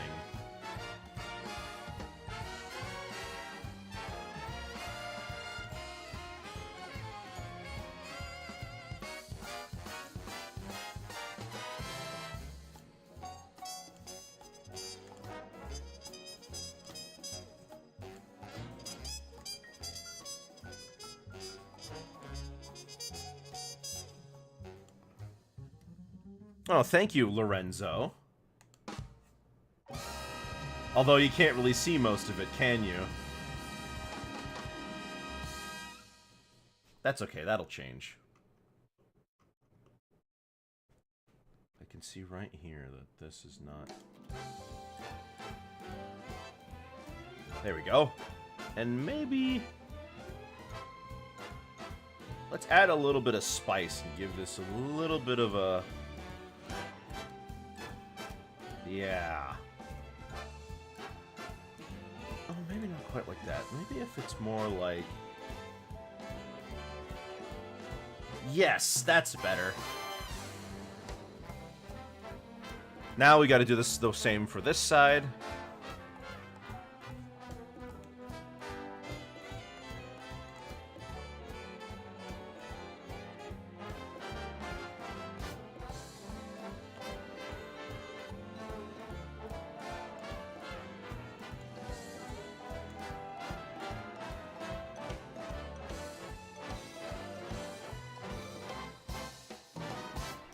Oh, thank you, Lorenzo. Although you can't really see most of it, can you? That's okay, that'll change. I can see right here that this is not... There we go. And maybe... Let's add a little bit of spice and give this a little bit of a... Yeah. Oh, maybe not quite like that. Maybe if it's more like... Yes, that's better. Now we got to do this the same for this side.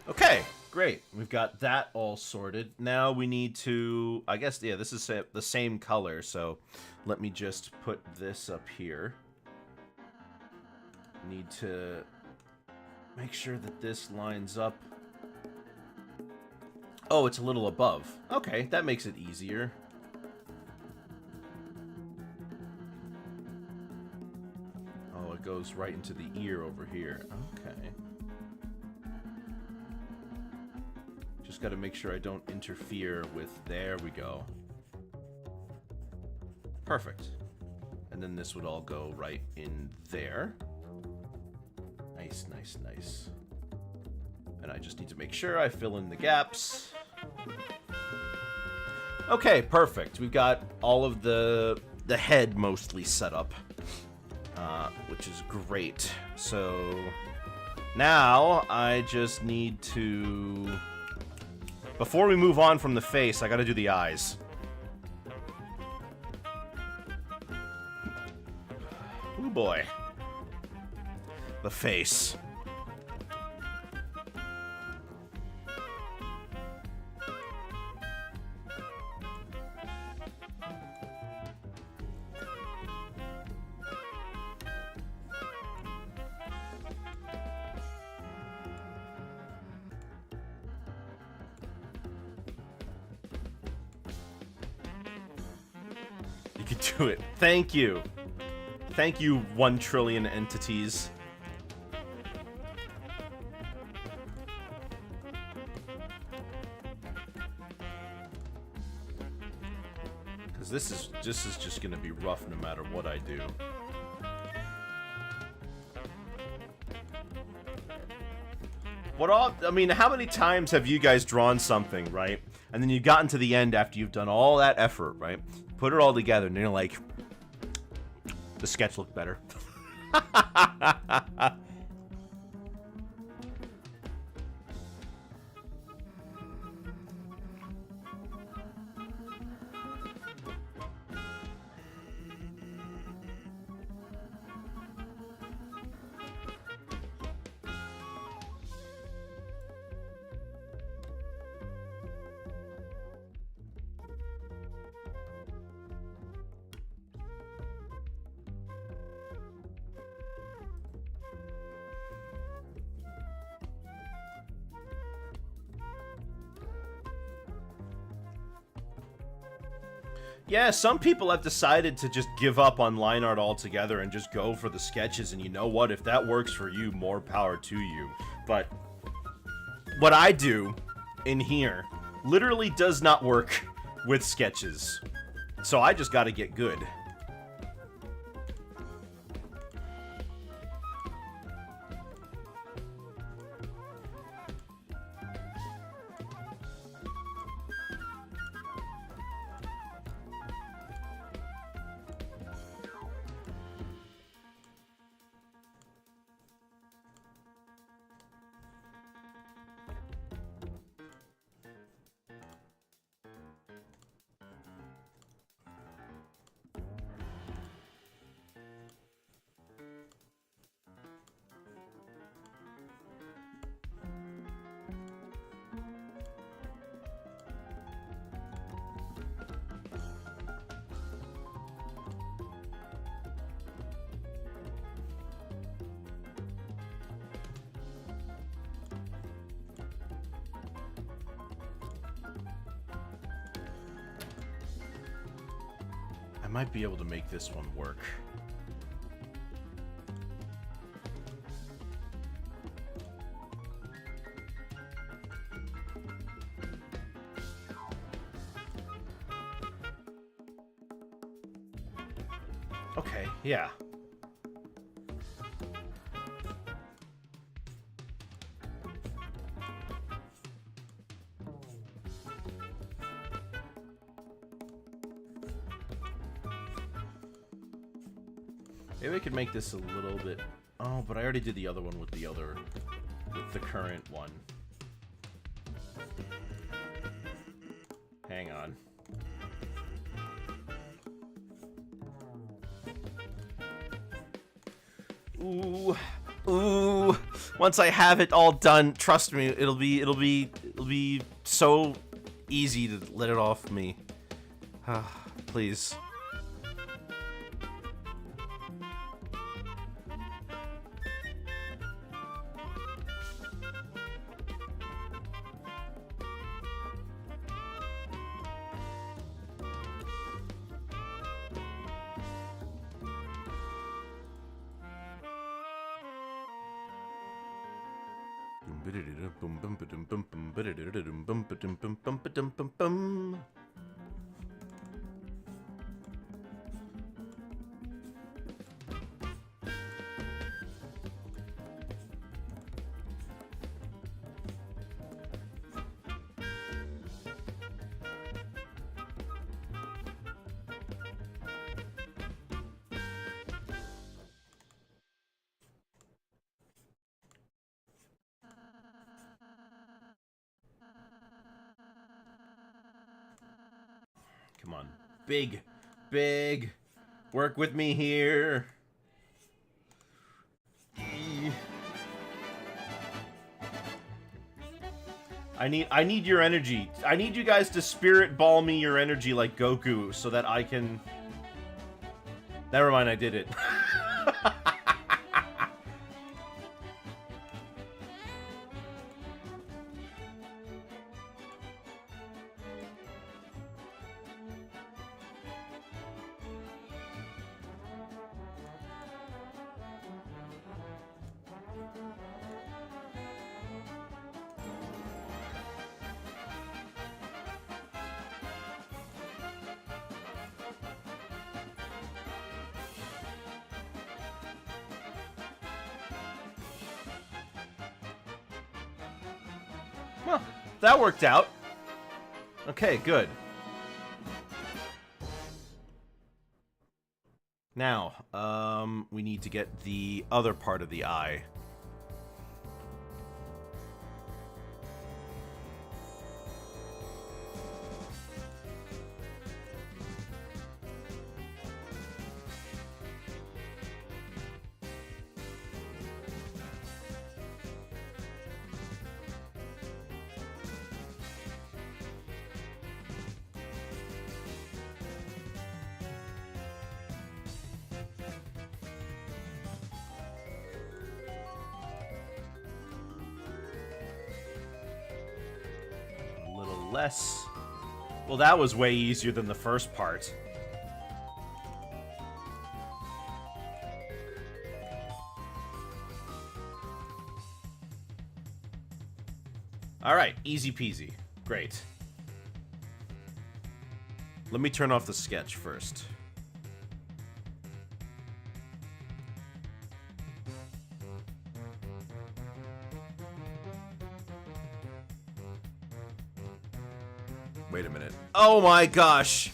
Okay, great. We've got that all sorted. Now we need to, I guess, yeah, this is the same color, so let me just put this up here. Need to make sure that this lines up. Oh, it's a little above. Okay, that makes it easier. Oh, it goes right into the ear over here. Okay. Just got to make sure I don't interfere with... There we go. Perfect. And then this would all go right in there. Nice, nice, nice. And I just need to make sure I fill in the gaps. Okay, perfect. We've got all of the head mostly set up, which is great. So now I just need to... Before we move on from the face, I gotta do the eyes. Ooh boy. The face. You can do it. Thank you. Thank you, 1 trillion entities. Because this is just gonna be rough no matter what I do. I mean, how many times have you guys drawn something, right? And then you've gotten to the end after you've done all that effort, right? Put it all together, and you're like, the sketch looked better. Yeah, some people have decided to just give up on line art altogether and just go for the sketches, and you know what? If that works for you, more power to you. But what I do in here literally does not work with sketches. So I just gotta get good. I might be able to make this one work. Okay, yeah. Maybe I could make this a little bit... Oh, but I already did the other one with the current one. Hang on. Ooh. Ooh. Once I have it all done, trust me, it'll be so easy to let it off me. Please. Come on. Big. Big. Work with me here. I need your energy. I need you guys to spirit ball me your energy like Goku so that I can... Never mind, I did it. Well, that worked out. Okay, good. Now, we need to get the other part of the eye. Less. Well, that was way easier than the first part. Alright, easy peasy. Great. Let me turn off the sketch first. Wait a minute. Oh my gosh!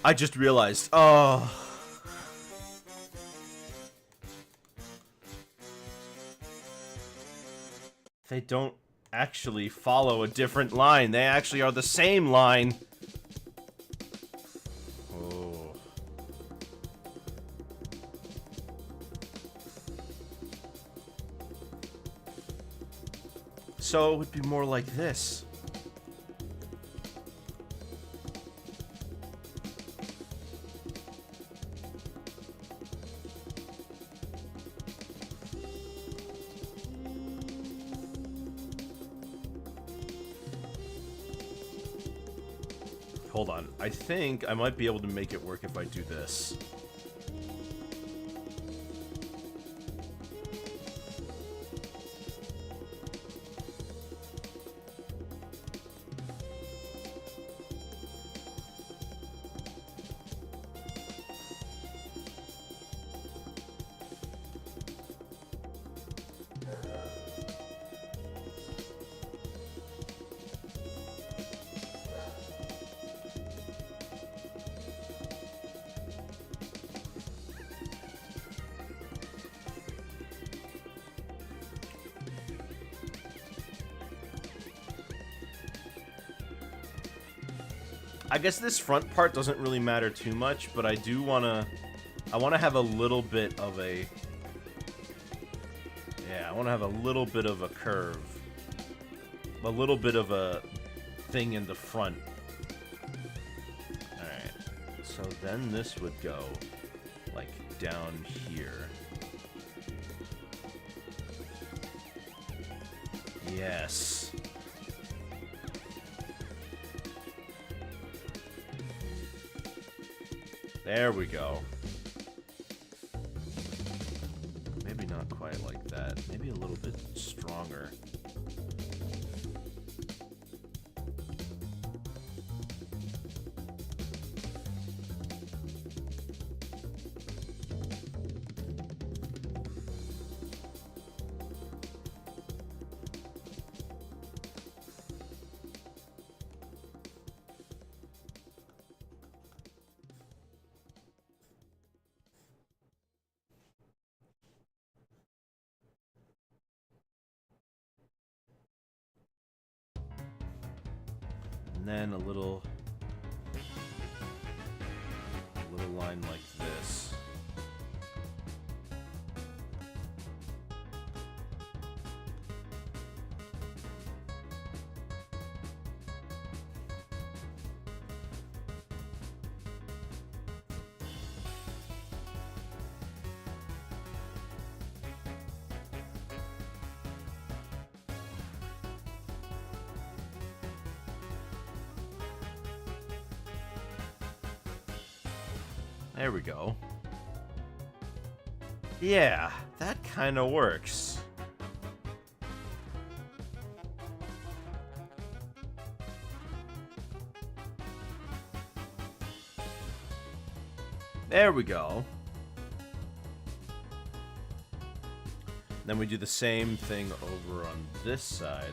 I just realized. Oh. They don't actually follow a different line. They actually are the same line. So it would be more like this. Hold on. I think I might be able to make it work if I do this. I guess this front part doesn't really matter too much, but I do wanna... I wanna have a little bit of a... Yeah, I wanna have a little bit of a curve. A little bit of a thing in the front. Alright. So then this would go, like, down here. Yes. There we go. Maybe not quite like that. Maybe a little bit stronger. And then a little line like this. There we go. Yeah, that kind of works. There we go. Then we do the same thing over on this side.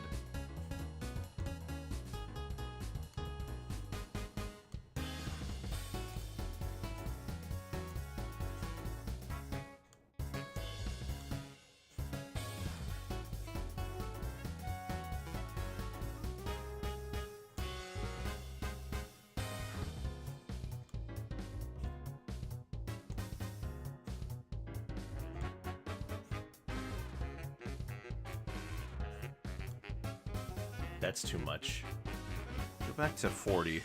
That's too much. Go back to 40.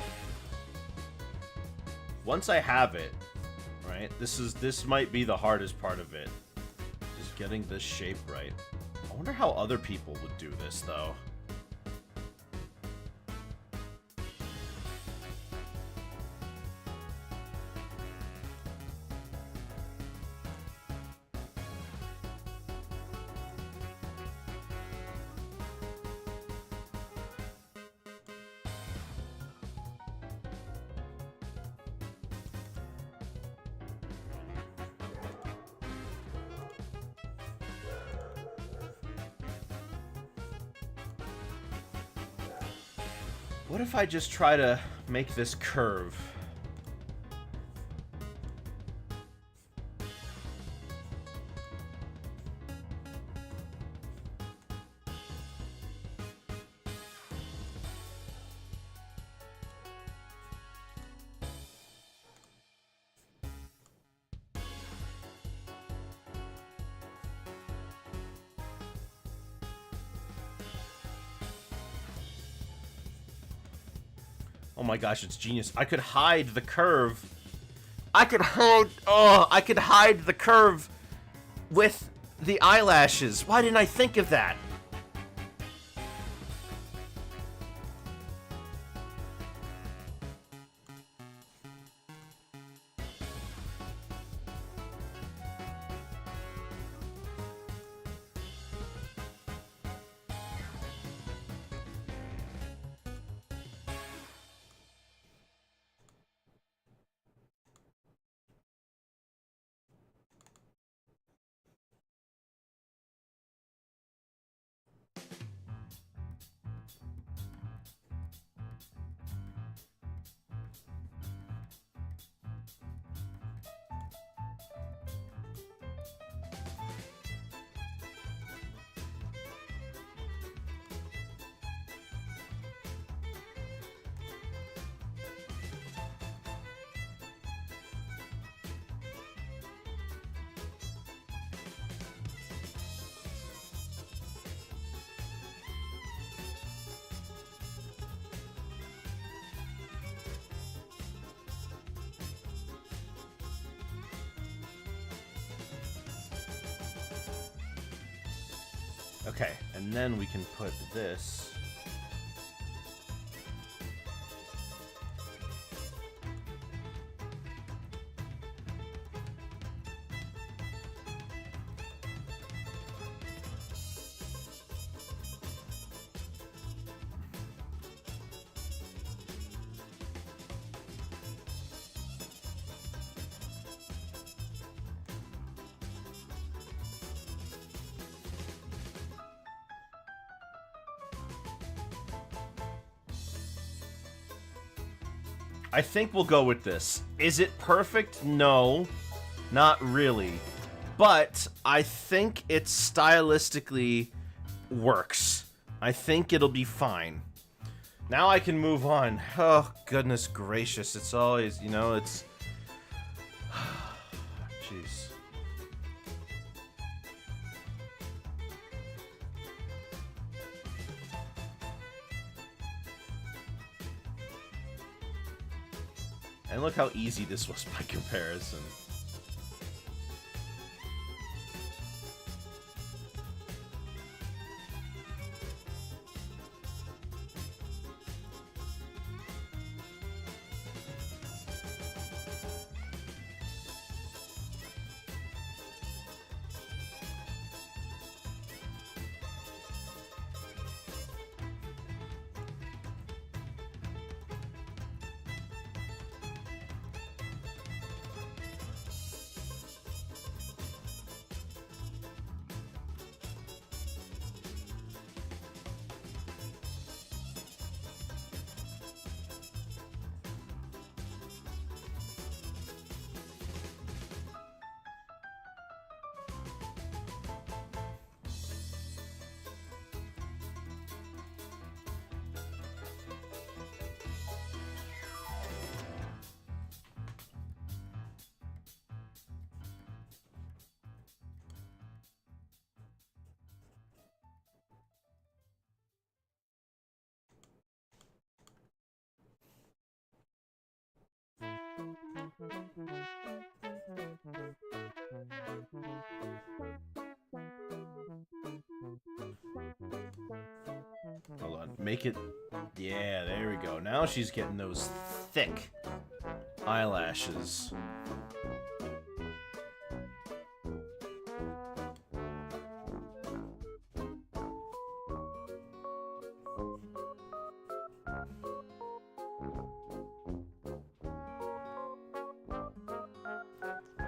Once I have it, right? This might be the hardest part of it. Just getting this shape right. I wonder how other people would do this, though. What if I just try to make this curve? Oh my gosh, it's genius. I could hide the curve. I could hide the curve with the eyelashes. Why didn't I think of that? Okay, and then we can put this. I think we'll go with this. Is it perfect? No, not really. But I think it stylistically works. I think it'll be fine. Now I can move on. Oh, goodness gracious. It's always, you know, it's... Jeez. And look how easy this was by comparison. Hold on, make it... Yeah, there we go. Now she's getting those thick eyelashes.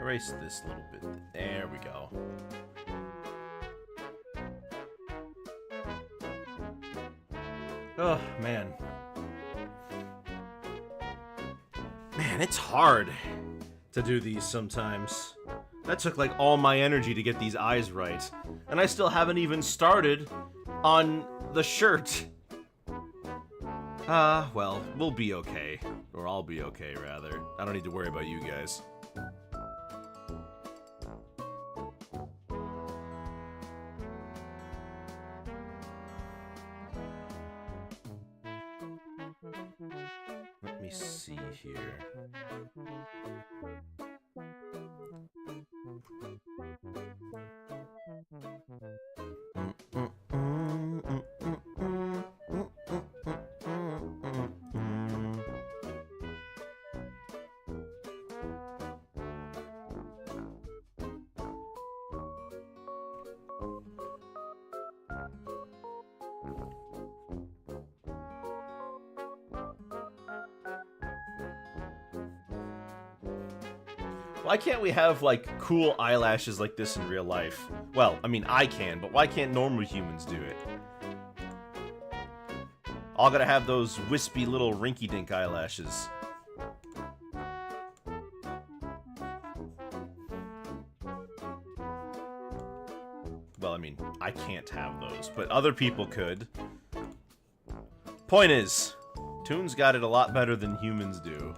Erase this little bit. There we go. Oh, man. Man, it's hard to do these sometimes. That took like all my energy to get these eyes right. And I still haven't even started on the shirt. Well, we'll be okay. Or I'll be okay, rather. I don't need to worry about you guys. Let me see here. Why can't we have, like, cool eyelashes like this in real life? Well, I mean, I can, but why can't normal humans do it? All gotta have those wispy little rinky-dink eyelashes. Well, I mean, I can't have those, but other people could. Point is, Toon's got it a lot better than humans do.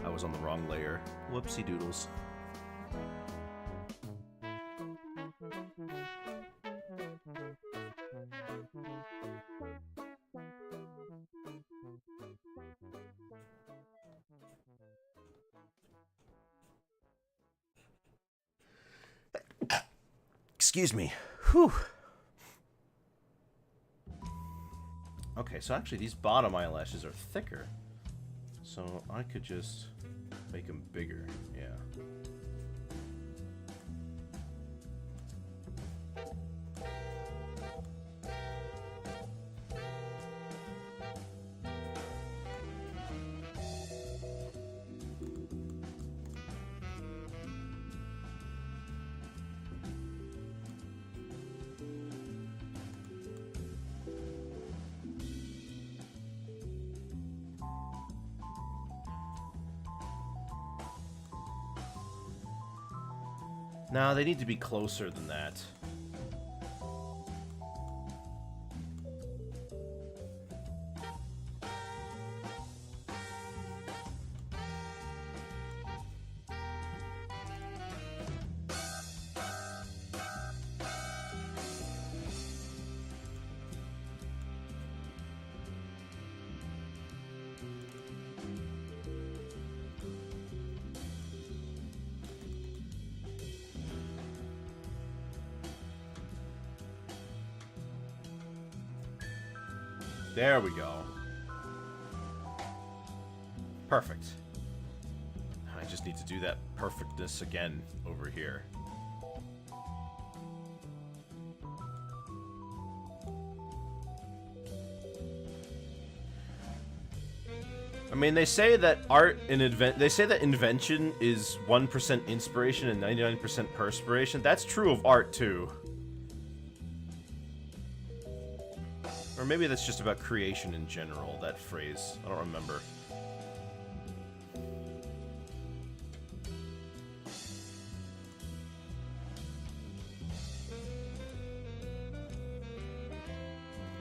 I was on the wrong layer. Whoopsie doodles. Excuse me. Whew. Okay, so actually these bottom eyelashes are thicker. So I could just make them bigger. Yeah. No, they need to be closer than that. There we go. Perfect. I just need to do that perfectness again over here. I mean, they say that art and invention is 1% inspiration and 99% perspiration. That's true of art too. Or maybe that's just about creation in general, that phrase. I don't remember.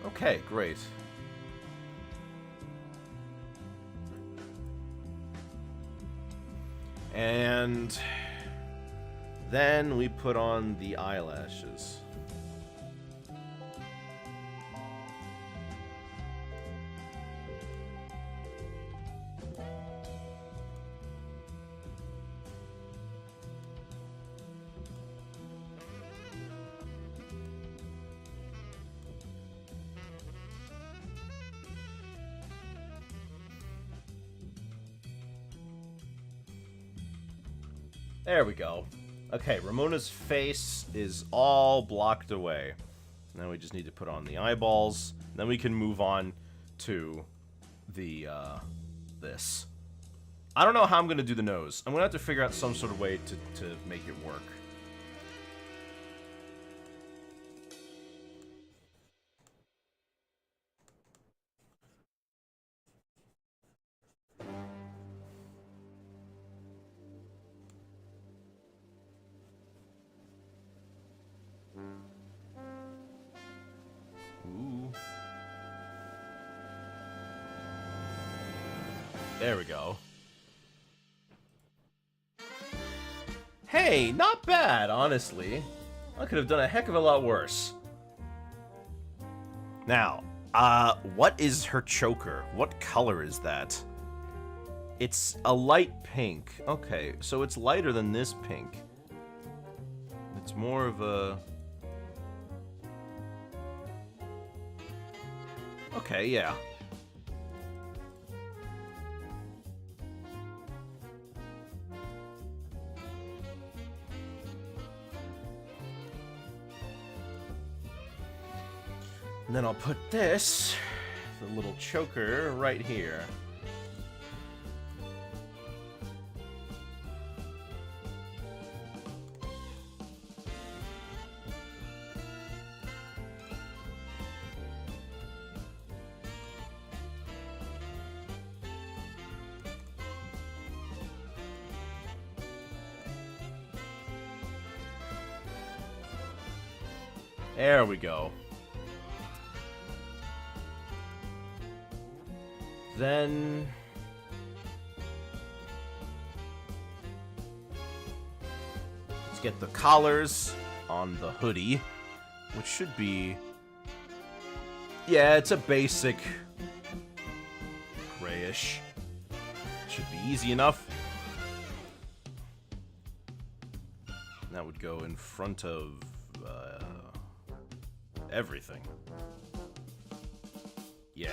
Okay, great. And then we put on the eyelashes. There we go. Okay, Ramona's face is all blocked away. Now we just need to put on the eyeballs. Then we can move on to the, this. I don't know how I'm going to do the nose. I'm going to have to figure out some sort of way to make it work. Ooh. There we go. Hey, not bad, honestly. I could have done a heck of a lot worse. Now, what is her choker? What color is that? It's a light pink. Okay, so it's lighter than this pink. It's more of a... Okay, yeah. And then I'll put this, the little choker, right here. There we go. Then... let's get the collars on the hoodie, which should be... yeah, it's a basic grayish. Should be easy enough. That would go in front of everything. Yeah.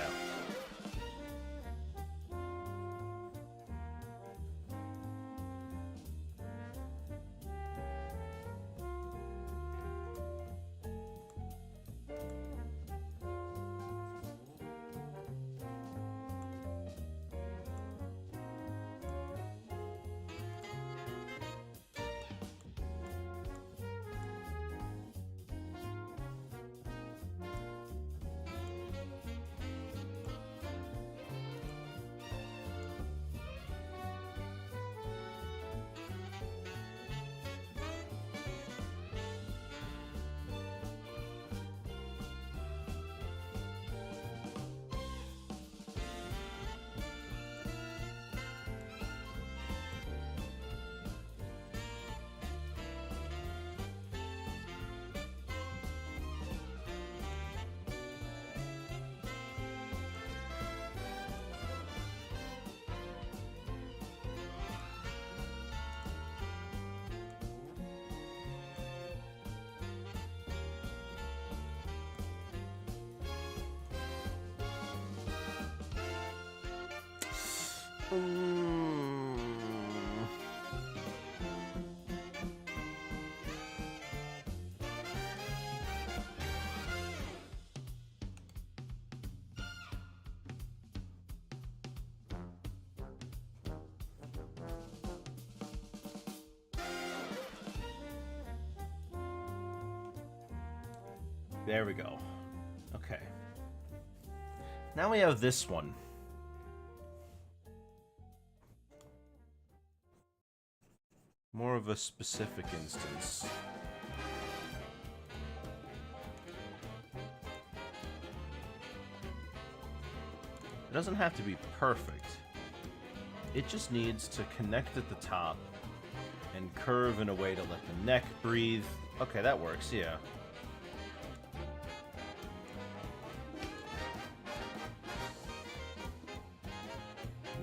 There we go. Okay. Now we have this one. More of a specific instance. It doesn't have to be perfect. It just needs to connect at the top and curve in a way to let the neck breathe. Okay, that works, yeah.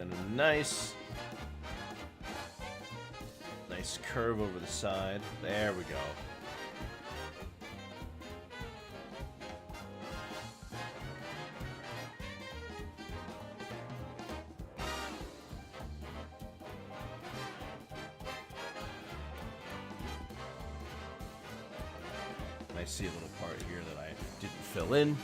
And then a nice curve over the side. There we go. I see a little part here that I didn't fill in.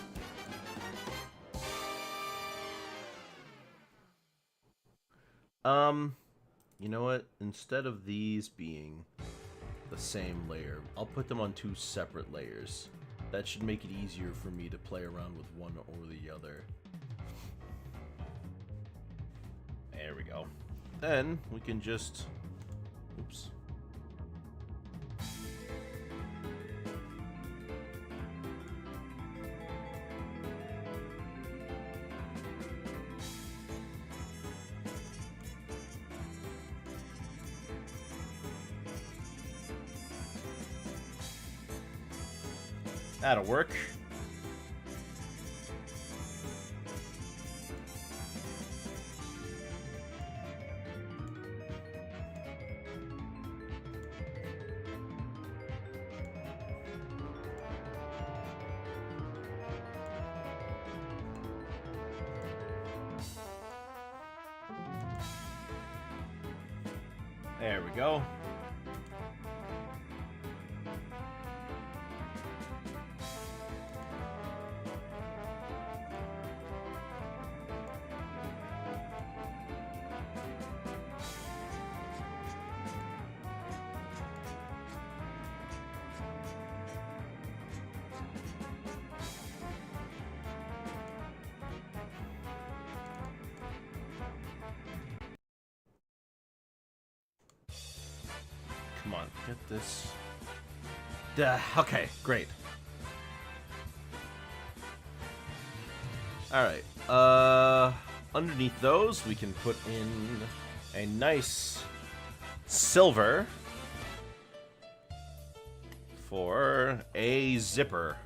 You know what? Instead of these being the same layer, I'll put them on two separate layers. That should make it easier for me to play around with one or the other. There we go. Then we can just... Oops. That'll work. There we go. Come on, get this. Okay, great. Alright, underneath those we can put in a nice silver for a zipper.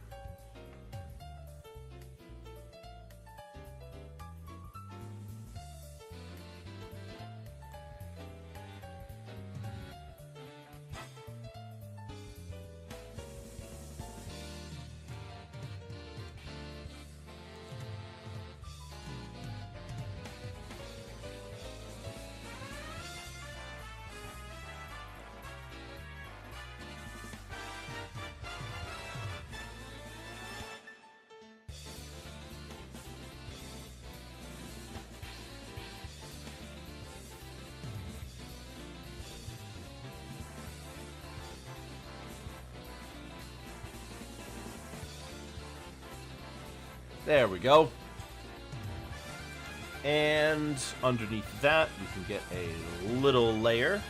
There we go. And underneath that, we can get a little layer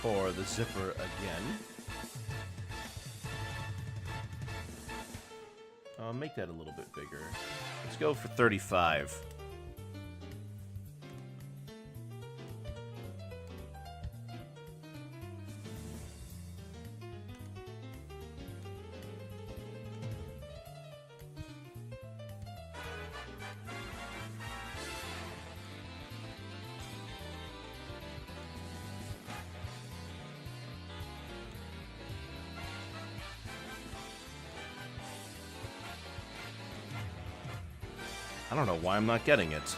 for the zipper again. I'll make that a little bit bigger. Let's go for 35. I don't know why I'm not getting it.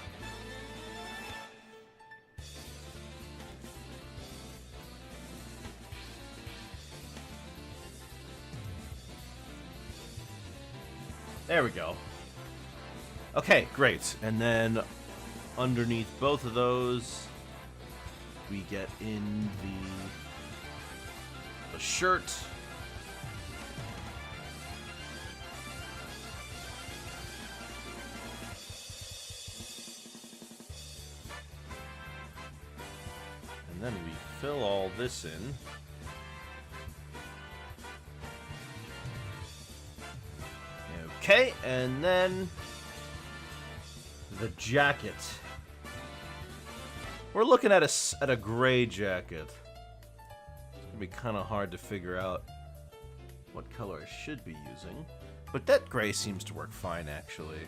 There we go. Okay, great. And then underneath both of those, we get in the shirt. And then we fill all this in. Okay, and then the jacket. We're looking at a gray jacket. It's gonna be kind of hard to figure out what color I should be using, but that gray seems to work fine, actually.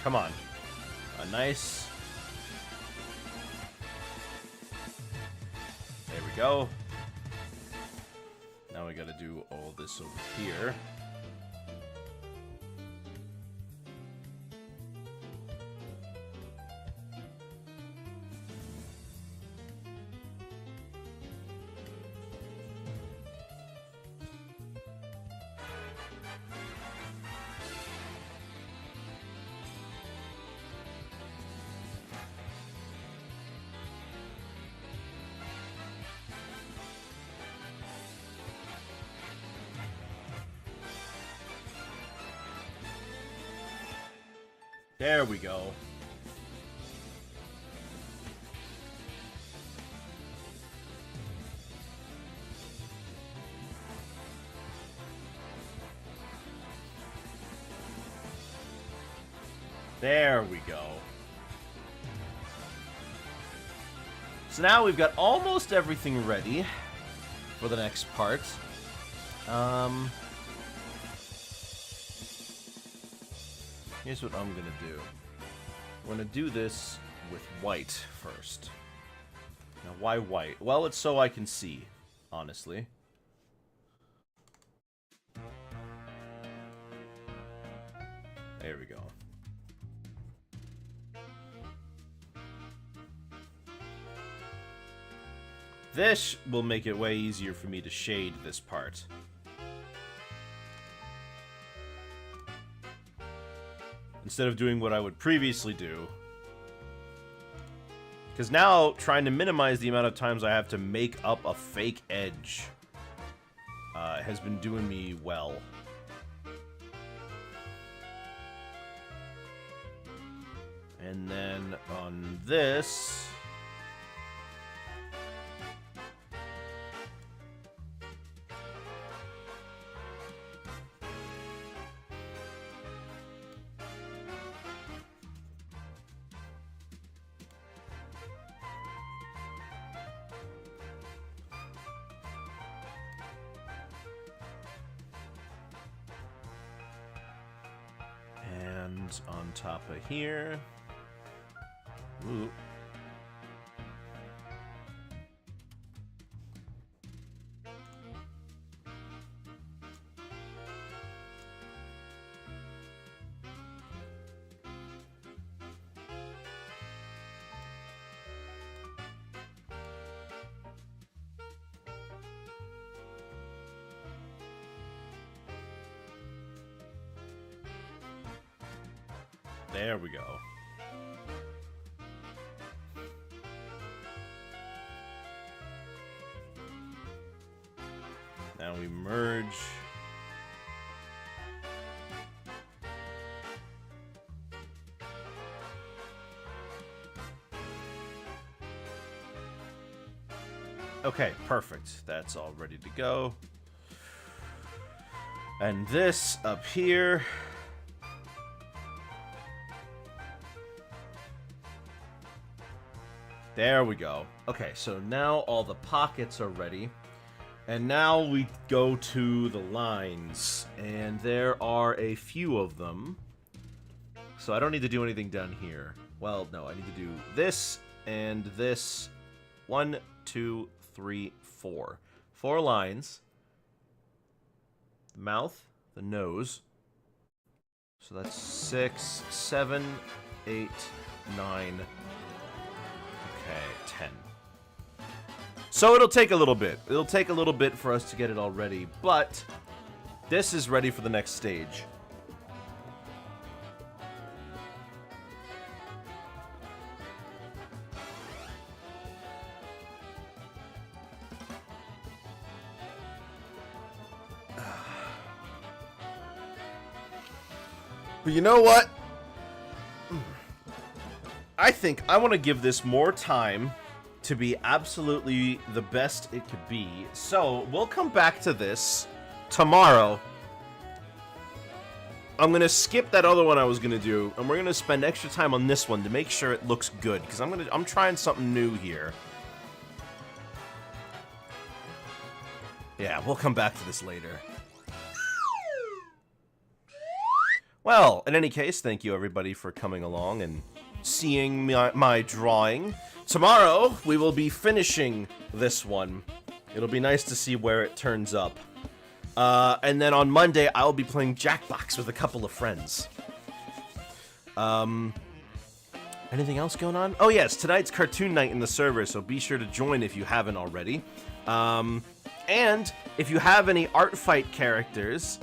Come on. A nice... There we go. Now we gotta do all this over here. There we go. There we go. So now we've got almost everything ready for the next part. Here's what I'm gonna do. We're gonna do this with white first. Now, why white? Well, it's so I can see, honestly. There we go. This will make it way easier for me to shade this part. Instead of doing what I would previously do. Because now, trying to minimize the amount of times I have to make up a fake edge has been doing me well. And then on this... And on top of here. Ooh. There we go. Now we merge. Okay, perfect. That's all ready to go. And this up here. There we go. Okay, so now all the pockets are ready. And now we go to the lines. And there are a few of them. So I don't need to do anything down here. Well, no, I need to do this and this. 1, 2, 3, 4. 4 lines. The mouth, the nose. So that's 6, 7, 8, 9... Okay, 10. So it'll take a little bit. It'll take a little bit for us to get it all ready, but this is ready for the next stage. But you know what? I think I want to give this more time to be absolutely the best it could be. So, we'll come back to this tomorrow. I'm going to skip that other one I was going to do, and we're going to spend extra time on this one to make sure it looks good, because I'm trying something new here. Yeah, we'll come back to this later. Well, in any case, thank you everybody for coming along and seeing my drawing. Tomorrow, we will be finishing this one. It'll be nice to see where it turns up. And then on Monday, I'll be playing Jackbox with a couple of friends. Anything else going on? Oh yes, tonight's cartoon night in the server, so be sure to join if you haven't already. And if you have any art fight characters,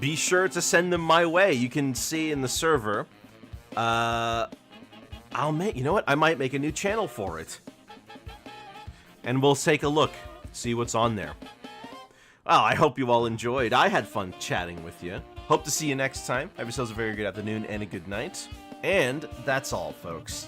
be sure to send them my way. You can see in the server. You know what? I might make a new channel for it. And we'll take a look, see what's on there. Well, I hope you all enjoyed. I had fun chatting with you. Hope to see you next time. Have yourselves a very good afternoon and a good night. And that's all, folks.